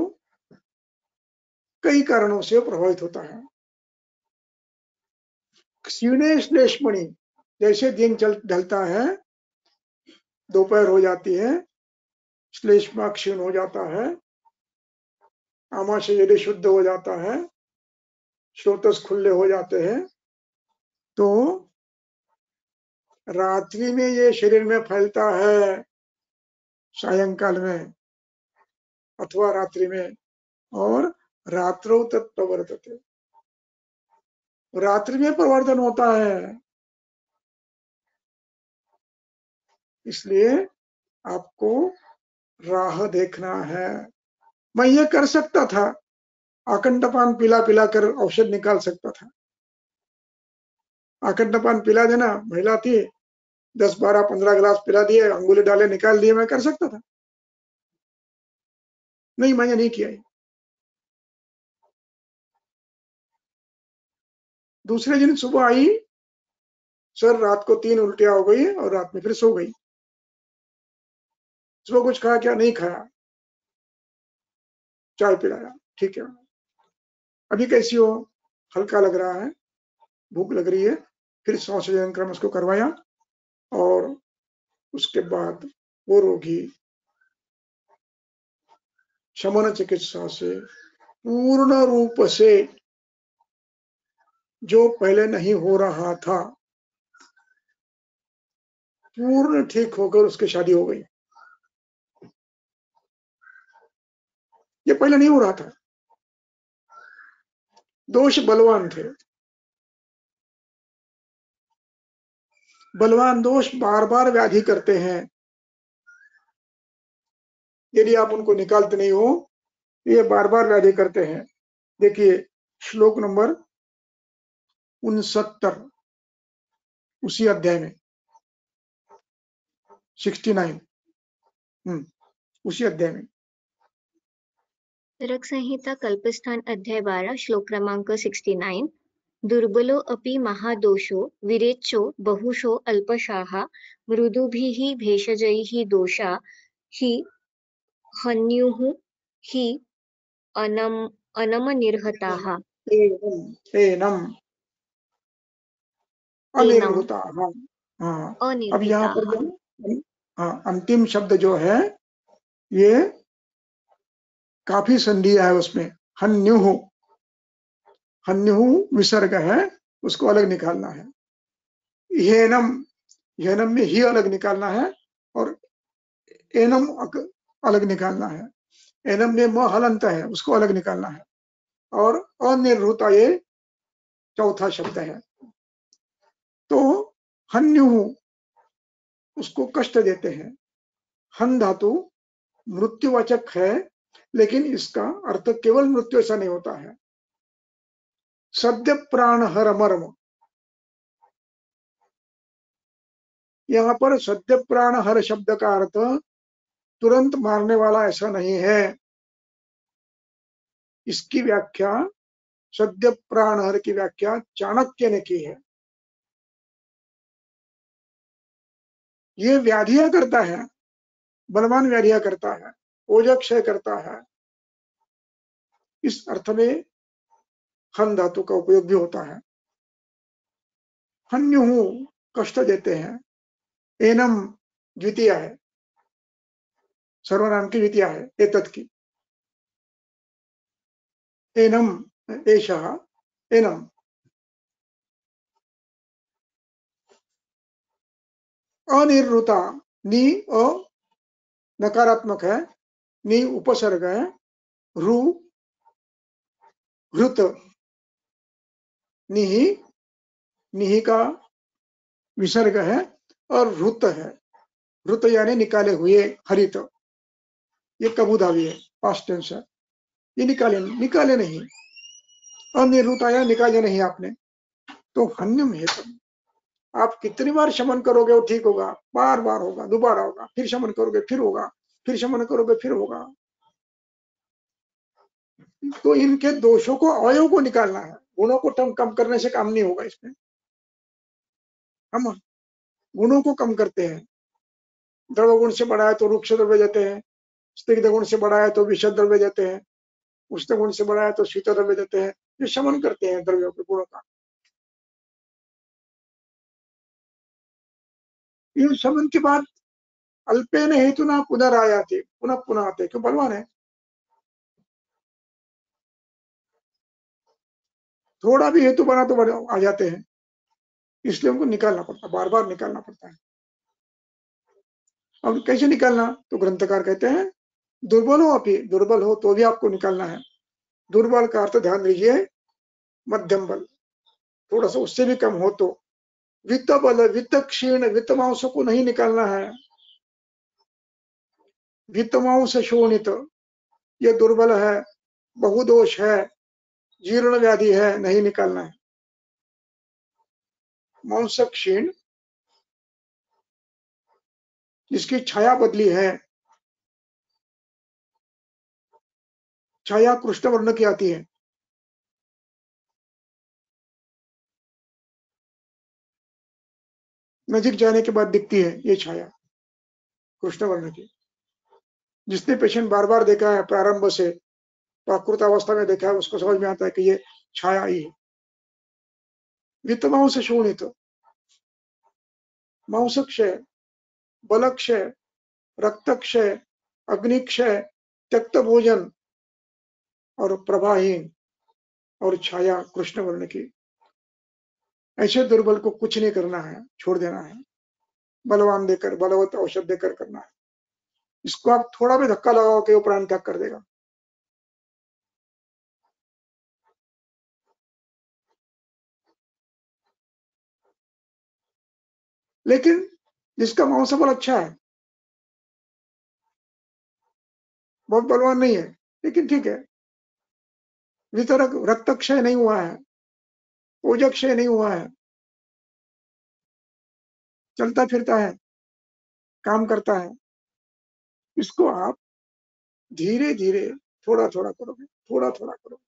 कई कारणों से प्रभावित होता है। क्षीणे श्लेष्मणि, जैसे दिन ढलता है, दोपहर हो जाती है, श्लेष्मा क्षीण हो जाता है, आमाशय यदि शुद्ध हो जाता है, स्रोतस खुले हो जाते हैं, तो रात्रि में ये शरीर में फैलता है, सायंकाल में अथवा रात्रि में, और रात्रौ तत् प्रवर्तते, रात्रि में प्रवर्तन होता है। इसलिए आपको राह देखना है। मैं ये कर सकता था, आकंडपान पिला पिला कर औषध निकाल सकता था। आकंडपान पिला देना, महिला थी, 10, 12, 15 गिलास पिला दिए, अंगुली डाले निकाल दिए, मैं कर सकता था। नहीं, मैंने नहीं किया। दूसरे दिन सुबह आई, सर रात को 3 उल्टियां हो गई और रात में फिर सो गई। सुबह कुछ खाया क्या? नहीं खाया, चाय पिलाया, ठीक है। अभी कैसी हो? हल्का लग रहा है, भूख लग रही है। फिर श्वास क्रम उसको करवाया और उसके बाद वो रोगी शमन चिकित्सा से पूर्ण रूप से, जो पहले नहीं हो रहा था, पूर्ण ठीक होकर उसकी शादी हो गई। ये पहले नहीं हो रहा था, दोष बलवान थे। बलवान दोष बार बार व्याधि करते हैं, यदि आप उनको निकालते नहीं हो ये बार बार व्याधि करते हैं। देखिए श्लोक नंबर 69 उसी अध्याय में 69 उसी अध्याय में चरक संहिता कल्पस्थान अध्याय 12 श्लोक क्रमांक 69। दुर्बलो अपि महादोषो विरेच्यो बहुशो अल्पशाः मृदुभिः भेषजैः दोषा हि हन्युः हि अनमनिर्हताः एनम एनम् अनिर्वृता। हाँ, अब यहाँ पर अनिर्वृताः। जो अंतिम शब्द जो है ये काफी संधि है उसमें। हन्युः, हन्युः विसर्ग है, उसको अलग निकालना है। हेनम, हेनम में ही अलग निकालना है और एनम अलग निकालना है। एनम में म हलंत है, उसको अलग निकालना है। और अनिर्वृता ये चौथा शब्द है। तो हन्युः उसको कष्ट देते हैं। हन धातु मृत्युवाचक है, लेकिन इसका अर्थ केवल मृत्यु ऐसा नहीं होता है। सद्य प्राण हर मर्म, यहाँ पर सद्य प्राण हर शब्द का अर्थ तुरंत मारने वाला ऐसा नहीं है। इसकी व्याख्या, सद्य प्राण हर की व्याख्या चाणक्य ने की है। ये व्याधियां करता है, बलवान व्याधियां करता है, ओजक्षय करता है। इस अर्थ में हन धातु का उपयोग भी होता है। हन्युः कष्ट देते हैं। एनम द्वितीय है, सर्वनाम की द्वितीय है एतत् की। एनम एषः एनम। अनिर्वृता, नी अ नकारात्मक है, नी उपसर्ग है, रु हृत, निहि निहि का विसर्ग है और हृत है। हृत यानी निकाले हुए, हरित। ये कबूधावी है, पास्ट टेंस है। ये निकाले निकाले नहीं, अनिर्वृता निकाले नहीं आपने, तो हन्यम हेतु। आप कितनी बार शमन करोगे वो ठीक होगा, बार बार होगा, दोबारा होगा, फिर शमन करोगे फिर होगा, फिर शमन करोगे फिर होगा। तो इनके दोषों को, अवयव को निकालना है, गुणों को कम करने से काम नहीं होगा इसमें। हम गुणों को कम करते हैं। द्रव गुण से बड़ा है तो रुक्ष द्रव्य देते हैं, स्निग्ध गुण से बड़ा है तो विषद द्रव्य देते हैं, उष्ण गुण से बड़ा है तो शीतल द्रव्य देते हैं। ये शमन करते हैं द्रव्यों के गुणों का। इन शमन के बाद अल्पेन हेतुना पुनरायाति, पुनः पुनः आते, क्यों बलवान है। थोड़ा भी हेतु बना तो आ जाते हैं, इसलिए उनको निकालना पड़ता, बार बार निकालना पड़ता है। अब कैसे निकालना, तो ग्रंथकार कहते हैं दुर्बल हो, अभी दुर्बल हो तो भी आपको निकालना है। दुर्बल का अर्थ ध्यान दीजिए मध्यम बल, थोड़ा सा उससे भी कम हो तो। वित्त बल, वित्त क्षीण, वित्त मांस को नहीं निकालना है। वित्त मांस शोणित, ये दुर्बल है, बहुदोष है, जीर्ण व्याधि है, नहीं निकालना है। मांस क्षीण, जिसकी छाया बदली है, छाया कृष्ण वर्ण की आती है, नजीक जाने के बाद दिखती है ये छाया कृष्ण वर्ण की। जिसने पेशेंट बार बार देखा है, प्रारंभ से प्राकृत अवस्था में देखा है, उसको समझ में आता है कि ये छाया ही है। वित्त मांस शोणित, मांस क्षय, बल क्षय, रक्त क्षय, अग्नि क्षय, त्यक्त भोजन और प्रभाहीन और छाया कृष्ण वर्ण की। ऐसे दुर्बल को कुछ नहीं करना है, छोड़ देना है। बलवान देकर, बलवत औषध देकर करना है। इसको आप थोड़ा भी धक्का लगाओ कि वो प्राण त्याग कर देगा। लेकिन जिसका मांसबल अच्छा है, बहुत बलवान नहीं है, लेकिन ठीक है, वितरक रक्तक्षय नहीं हुआ है, ओजक्षय नहीं हुआ है, चलता फिरता है, काम करता है, इसको आप धीरे धीरे थोड़ा थोड़ा करोगे, थोड़ा थोड़ा करोगे।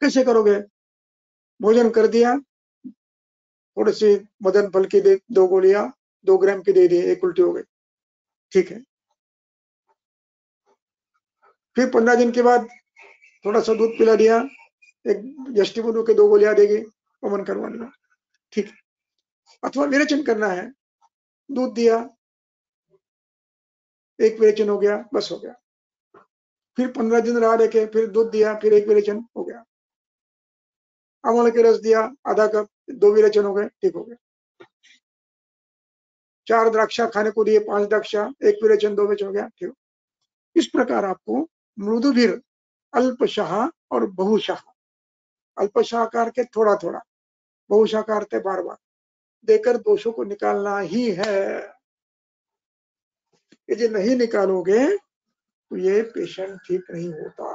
कैसे करोगे? भोजन कर दिया, थोड़ी सी मदन फल की दे 2 गोलियां 2 ग्राम की दे दी, 1 उल्टी हो गई, ठीक है। फिर 15 दिन के बाद थोड़ा सा दूध पिला दिया, 1 यष्टिमधु के 2 गोलियां देगी, पवन करवा लिया, ठीक है। अथवा विरेचन करना है, दूध दिया, 1 विरेचन हो गया, बस हो गया। फिर 15 दिन राह देके फिर दूध दिया, फिर 1 विरेचन हो गया। आंवले के रस दिया आधा कप, 2 विरेचन हो गए, ठीक हो गया। 4 द्राक्षा खाने को दिए, 5 द्राक्षा, 1 विरेचन, 2 विरेचन हो गया, ठीक। इस प्रकार आपको मृदुभीर, अल्पशाह और बहुशाह, अल्पशाह के थोड़ा थोड़ा, बहुशाह के बार बार देकर दोषों को निकालना ही है। यदि नहीं निकालोगे तो ये पेशेंट ठीक नहीं होता।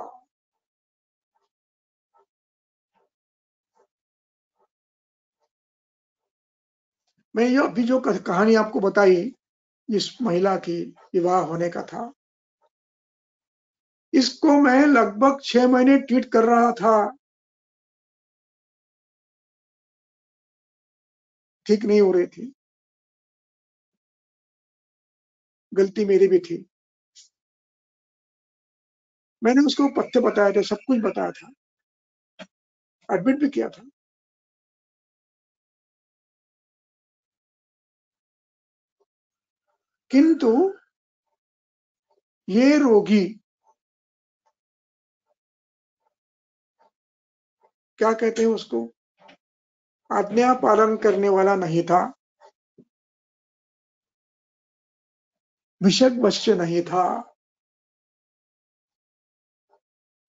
मैं ये अभी जो कहानी आपको बताई, इस महिला की विवाह होने का था, इसको मैं लगभग 6 महीने ट्रीट कर रहा था, ठीक नहीं हो रही थी। गलती मेरी भी थी, मैंने उसको पथ्य बताया था, सब कुछ बताया था, एडमिट भी किया था। किंतु ये रोगी क्या कहते हैं उसको, आज्ञा पालन करने वाला नहीं था, विषय वश्य नहीं था।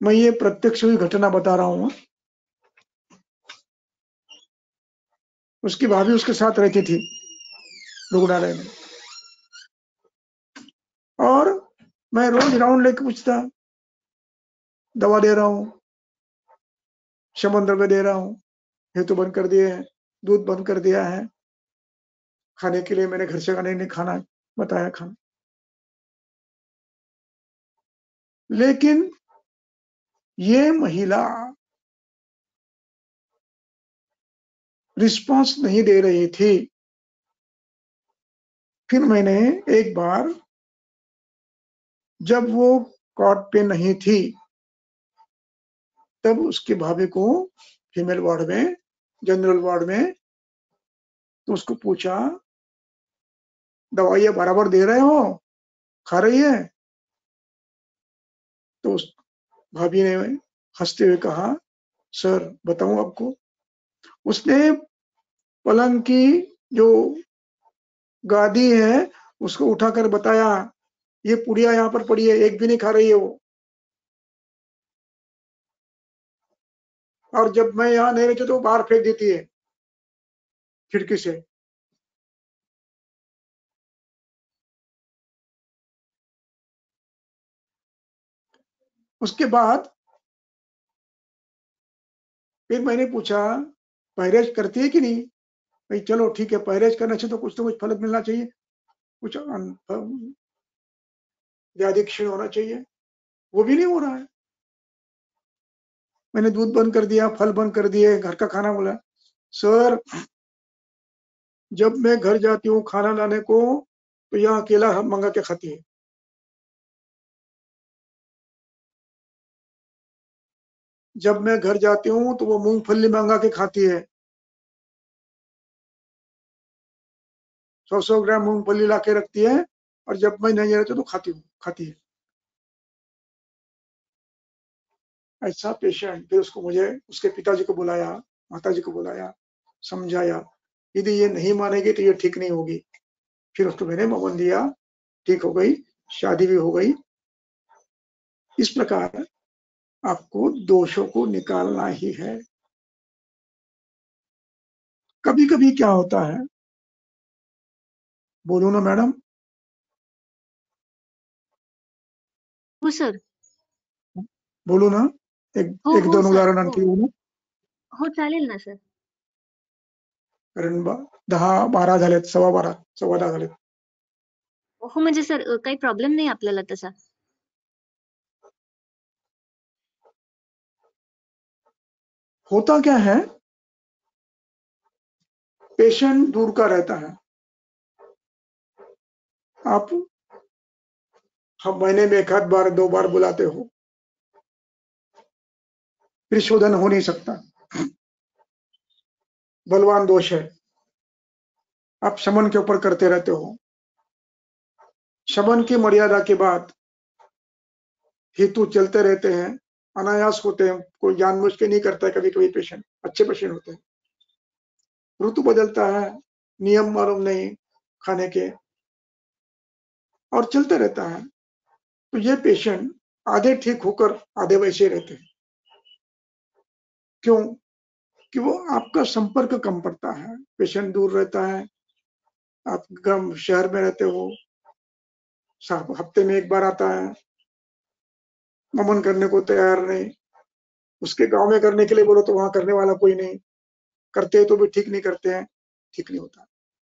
मैं ये प्रत्यक्ष हुई घटना बता रहा हूं। उसकी भाभी उसके साथ रहती थी रुग्णालय में, और मैं रोज राउंड लेके पूछता, दवा दे रहा हूं, शमन द्रव्य दे रहा हूं, हेतु बंद कर दिए हैं, दूध बंद कर दिया है, खाने के लिए मैंने घर से नहीं खाना बताया खाना, लेकिन ये महिला रिस्पांस नहीं दे रही थी। फिर मैंने एक बार, जब वो कॉट पे नहीं थी, तब उसकी भाभी को फीमेल वार्ड में, जनरल वार्ड में, तो उसको पूछा, दवाइयां बराबर दे रहे हो, खा रही है? तो उस भाभी ने हंसते हुए कहा, सर बताऊं आपको? उसने पलंग की जो गादी है उसको उठाकर बताया, ये पुड़िया यहाँ पर पड़ी है, एक भी नहीं खा रही है वो, और जब मैं यहाँ नहीं रहती तो बाहर फेंक देती है खिड़की से। उसके बाद फिर मैंने पूछा, परहेज करती है कि नहीं? भाई चलो ठीक है, परहेज करने से तो कुछ फर्क मिलना चाहिए, कुछ व्याधि क्षीण होना चाहिए, वो भी नहीं हो रहा है। मैंने दूध बंद कर दिया, फल बंद कर दिए, घर का खाना बोला। सर जब मैं घर जाती हूँ खाना लाने को, तो यहाँ अकेला मंगा के खाती है। जब मैं घर जाती हूँ तो वो मूंगफली मंगा के खाती है, 100 ग्राम मूंगफली ला के रखती है, और जब मैं नहीं रहती तो खाती है। ऐसा पेशेंट, फिर उसको मुझे उसके पिताजी को बुलाया, माताजी को बुलाया, समझाया, यदि ये नहीं मानेगी तो ये ठीक नहीं होगी। फिर उसको मैंने मवन दिया, ठीक हो गई, शादी भी हो गई। इस प्रकार आपको दोषों को निकालना ही है। कभी कभी क्या होता है, बोलू ना मैडम? हो सर. बोलू ना? हो एक हो दोन सर. उदाहरण हो आणखी देऊ ना? हो चालेल ना सर. कारण 10-12 झालेत, 12:15, 10:15 झालेत. हो म्हणजे सर काही प्रॉब्लेम नाही आपल्याला तसा. होता क्या है, पेशेंट दूर का रहता है. आप महीने में 1 बार 2 बार बुलाते हो, फिर शोधन हो नहीं सकता. बलवान दोष है. आप शमन के ऊपर करते रहते हो. शमन की मर्यादा के बाद हेतु चलते रहते हैं, अनायास होते हैं. कोई जानबूझ के नहीं करता है. कभी कभी पेशेंट अच्छे पेशेंट होते हैं. ऋतु बदलता है, नियम मालूम नहीं खाने के, और चलते रहता है. तो ये पेशेंट आधे ठीक होकर आधे वैसे रहते हैं. क्यों? कि वो आपका संपर्क कम पड़ता है. पेशेंट दूर रहता है, आप गम शहर में रहते हो, हफ्ते में 1 बार आता है, नमन करने को तैयार नहीं. उसके गांव में करने के लिए बोलो तो वहां करने वाला कोई नहीं. करते हैं तो भी ठीक नहीं करते हैं, ठीक नहीं होता.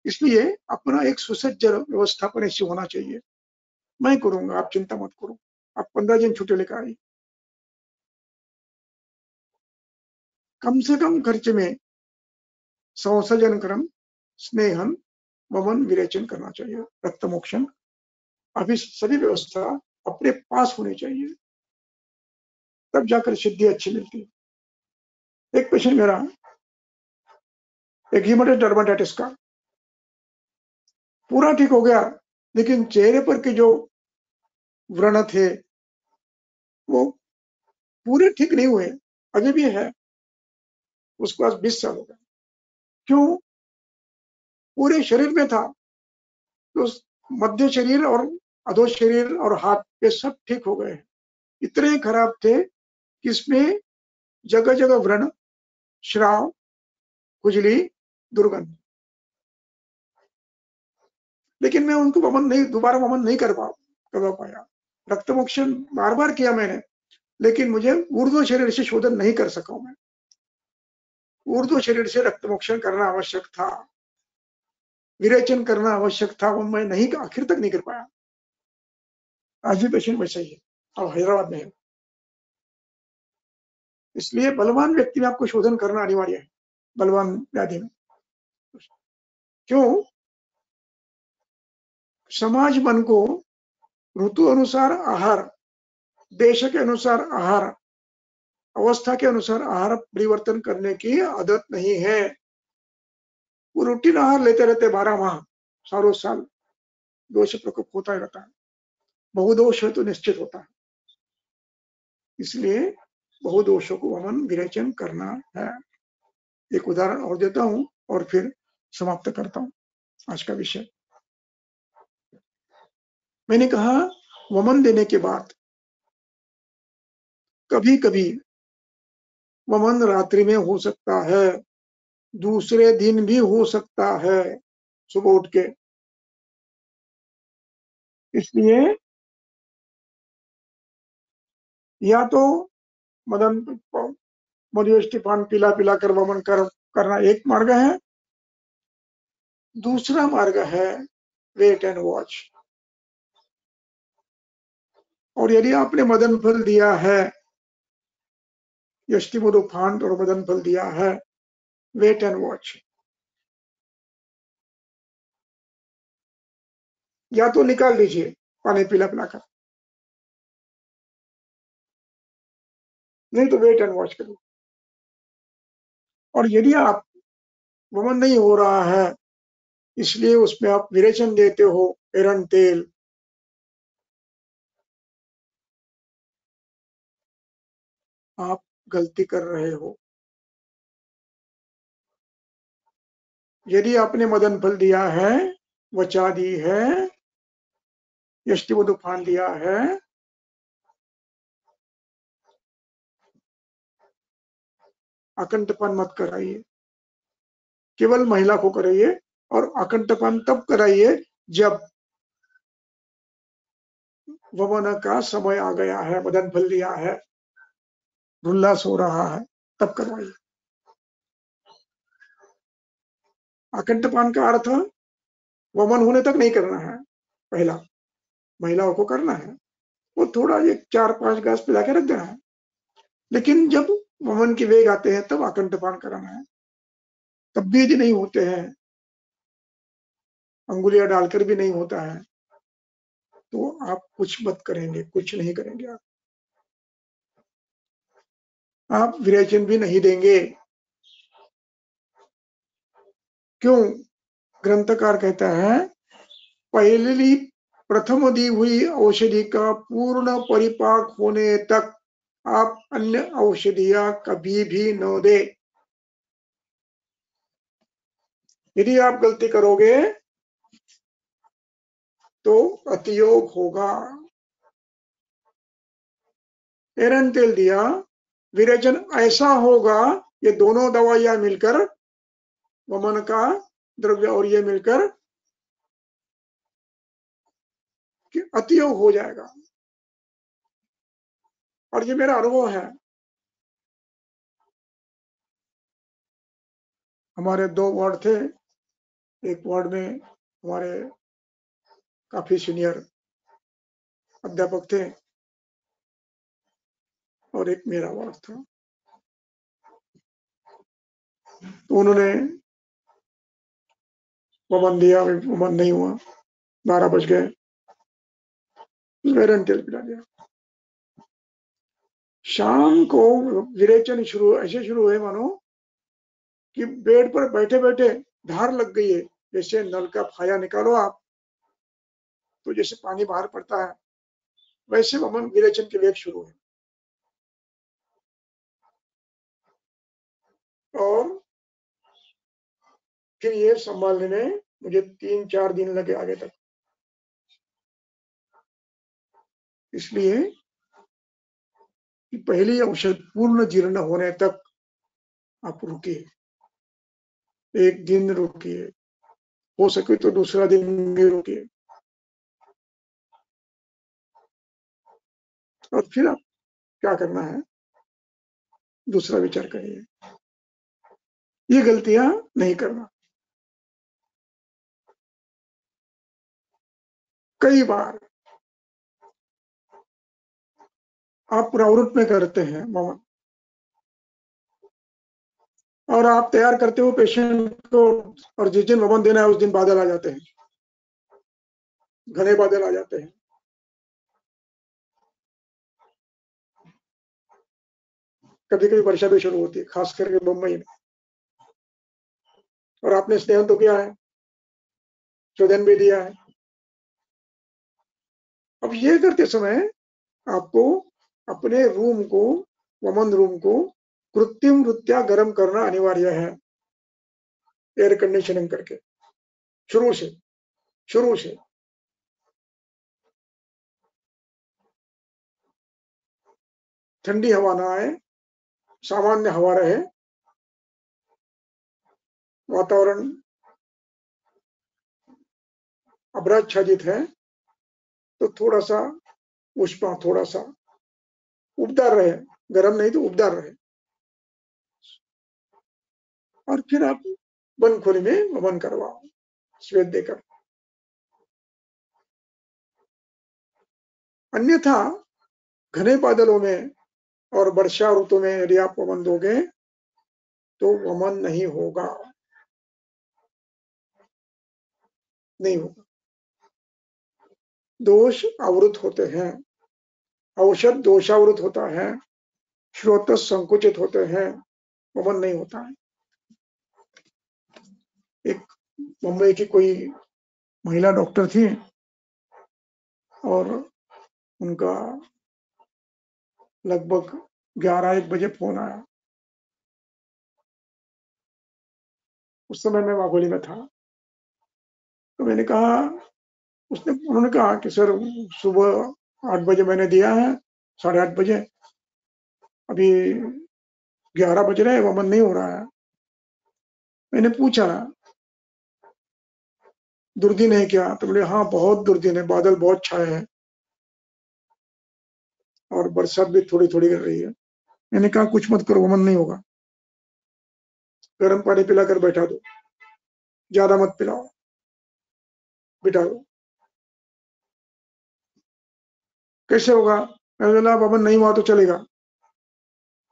इसलिए अपना एक सुसज्ज व्यवस्थापन ऐसी होना चाहिए. मैं करूंगा, आप चिंता मत करो. आप 15 दिन छुट्टी लेकर आइए. कम से कम खर्च में संसर्जन क्रम, स्नेहन, वमन, विरेचन करना चाहिए. रक्त मोक्षण, अभी सभी व्यवस्था अपने पास होनी चाहिए, तब जाकर सिद्धि अच्छी मिलती है. एक पेशेंट मेरा, एक हीमेटाइटिस डर्माटाइटिस का, पूरा ठीक हो गया, लेकिन चेहरे पर के जो व्रण थे वो पूरे ठीक नहीं हुए, अभी भी है. उसके पास 20 साल हो गए. क्यों? पूरे शरीर में था. तो मध्य शरीर और अधो शरीर और हाथ पे सब ठीक हो गए. इतने खराब थे कि इसमें जगह जगह व्रण, श्राव, खुजली, दुर्गंध. लेकिन मैं उनको दोबारा वमन नहीं करवा पाया. रक्त मोक्षण बार बार किया मैंने, लेकिन मुझे ऊर्ध्व शरीर से शोधन नहीं कर सका. मैं ऊर्ध्व शरीर से रक्त मोक्षण करना आवश्यक था, विरेचन करना आवश्यक था, वो मैं नहीं, आखिर तक नहीं कर पाया. आज भी पेशेंट वैसा ही है, अब हैदराबाद में है. इसलिए बलवान व्यक्ति में आपको शोधन करना अनिवार्य है, बलवान व्याधि में. क्यों? समाज मन को ऋतु अनुसार आहार, देश के अनुसार आहार, अवस्था के अनुसार आहार परिवर्तन करने की आदत नहीं है. वो रूटीन आहार लेते रहते 12 माह, सालों साल. दोष प्रकोप होता ही रहता है. बहुदोष है तो निश्चित होता है. इसलिए बहुदोषों को वमन विरेचन करना है. एक उदाहरण और देता हूं और फिर समाप्त करता हूं आज का विषय. मैंने कहा वमन देने के बाद कभी कभी वमन रात्रि में हो सकता है, दूसरे दिन भी हो सकता है सुबह उठ के. इसलिए या तो मदन मधुष्टिपान पिला पिला कर वमन करना एक मार्ग है. दूसरा मार्ग है वेट एंड वॉच. और यदि आपने मदन फल दिया है, यष्टिमधुफान और मदन फल दिया है, वेट एंड वॉच. या तो निकाल दीजिए पानी पिला पिलाकर, नहीं तो वेट एंड वॉच करिए. और यदि आप वमन नहीं हो रहा है, इसलिए उसमें आप विरेचन देते हो, एरंड तेल, आप गलती कर रहे हो. यदि आपने मदन फल दिया है, वचा दी है, यष्टिमधुफान दिया है, अकंठपान मत कराइए. केवल महिला को कराइए, और अकंठपान तब कराइए जब वमन का समय आ गया है, मदन फल लिया है, उल्लास हो रहा है, तब करवाइए। आकंठपान का अर्थ वमन होने तक नहीं करना है, पहला महिलाओं को करना है, वो थोड़ा एक 4-5 ग्लास पिला के रख देना है, लेकिन जब वमन की वेग आते हैं तब आकंठपान कराना है। तब भी यदि नहीं होते हैं, अंगुलियां डालकर भी नहीं होता है, तो आप कुछ मत करेंगे, कुछ नहीं करेंगे, आप विरेचन भी नहीं देंगे। क्यों? ग्रंथकार कहता है, पहली प्रथम दी हुई औषधि का पूर्ण परिपाक होने तक आप अन्य औषधियां कभी भी न दे। यदि आप गलती करोगे तो अतियोग होगा। एरन तेल दिया, विरेचन ऐसा होगा, ये दोनों दवाइयां मिलकर, वमन का द्रव्य और ये मिलकर कि अतियोग हो जाएगा। और ये मेरा अनुभव है। हमारे 2 वार्ड थे, एक वार्ड में हमारे काफी सीनियर अध्यापक थे और एक मेरा वार्ड था। तो उन्होंने वमन दिया, वमन नहीं हुआ, 12 बज गए, वेरन तेल पिला दिया। शाम को विरेचन ऐसे शुरू हुए मानो कि बेड पर बैठे बैठे धार लग गई है, जैसे नल का फाया निकालो आप तो जैसे पानी बाहर पड़ता है, वैसे वमन विरेचन के वेग शुरू है। और फिर ये संभालने में मुझे 3-4 दिन लगे आगे तक। इसलिए कि पहली औषध पूर्ण जीर्ण होने तक आप रुकिए, एक दिन रुकिए, हो सके तो दूसरा दिन भी रुकिए, और फिर आप क्या करना है दूसरा विचार करिए। ये गलतियां नहीं करना। कई बार आप प्रावृत्त में करते हैं वमन, और आप तैयार करते हो पेशेंट को, और जिस दिन वमन देना है उस दिन बादल आ जाते हैं, घने बादल आ जाते हैं। कभी कभी वर्षा भी शुरू होती है, खास करके मुंबई में, और आपने स्नेहन तो किया है, शोधन भी दिया है। अब ये करते समय आपको अपने रूम को, वमन रूम को कृत्रिम रूत्या गर्म करना अनिवार्य है, एयर कंडीशनिंग करके, शुरू से ठंडी हवा ना आए, सामान्य हवा रहे, वातावरण अभ्राच्छादित है तो थोड़ा सा उष्मा, थोड़ा सा उबदार रहे, गर्म नहीं तो उबदार रहे, और फिर आप बंद खोली में वमन करवाओ श्वेत देकर। अन्यथा घने बादलों में और वर्षा ऋतु में यदि आप वमन दोगे तो वमन नहीं होगा, नहीं होगा। दोष आवृत होते हैं, औषध दोषावृत होता है, श्रोत संकुचित होते हैं, वमन नहीं होता है। एक मुंबई की कोई महिला डॉक्टर थी, और उनका लगभग 11-1 बजे फोन आया। उस समय मैं वाघोली में था, तो मैंने कहा, उन्होंने कहा कि सर सुबह 8 बजे मैंने दिया है, 8:30 बजे, अभी 11 बज रहे हैं, वमन नहीं हो रहा है। मैंने पूछा दुर्दिन है क्या? तो बोले हाँ बहुत दुर्दिन है, बादल बहुत छाए हैं और बरसात भी थोड़ी थोड़ी गिर रही है। मैंने कहा कुछ मत करो, अमन नहीं होगा, गर्म पानी पिलाकर बैठा दो, ज्यादा मत पिलाओ, बिठा दो। कैसे होगा? मैं बोला अमन नहीं हुआ तो चलेगा,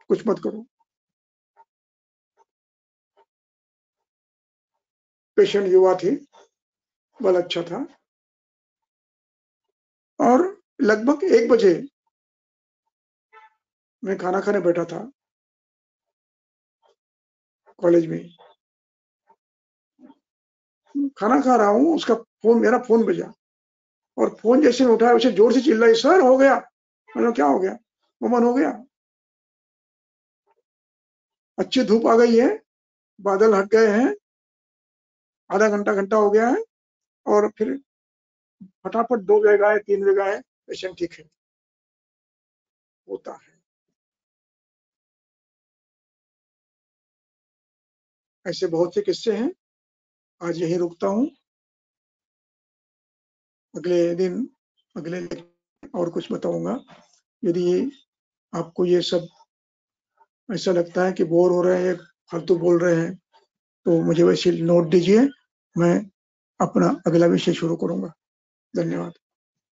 कुछ मत करो। पेशेंट युवा थी, बल अच्छा था, और लगभग 1 बजे मैं खाना खाने बैठा था कॉलेज में। खाना खा रहा हूँ, उसका फोन, मेरा फोन बजा, और फोन जैसे उठाया वैसे जोर से चिल्लाई, सर हो गया। मैंने क्या हो गया? अमन हो गया। अच्छी धूप आ गई है, बादल हट गए हैं, आधा घंटा हो गया है, और फिर फटाफट 2 जगह आए, 3 जगह आए, पेशेंट ठीक है। होता है, ऐसे बहुत से किस्से हैं। आज यही रुकता हूँ, अगले दिन अगले और कुछ बताऊंगा। यदि आपको ये सब ऐसा लगता है कि बोर हो रहे हैं, फालतू बोल रहे हैं, तो मुझे वैसे नोट दीजिए, मैं अपना अगला विषय शुरू करूंगा। धन्यवाद।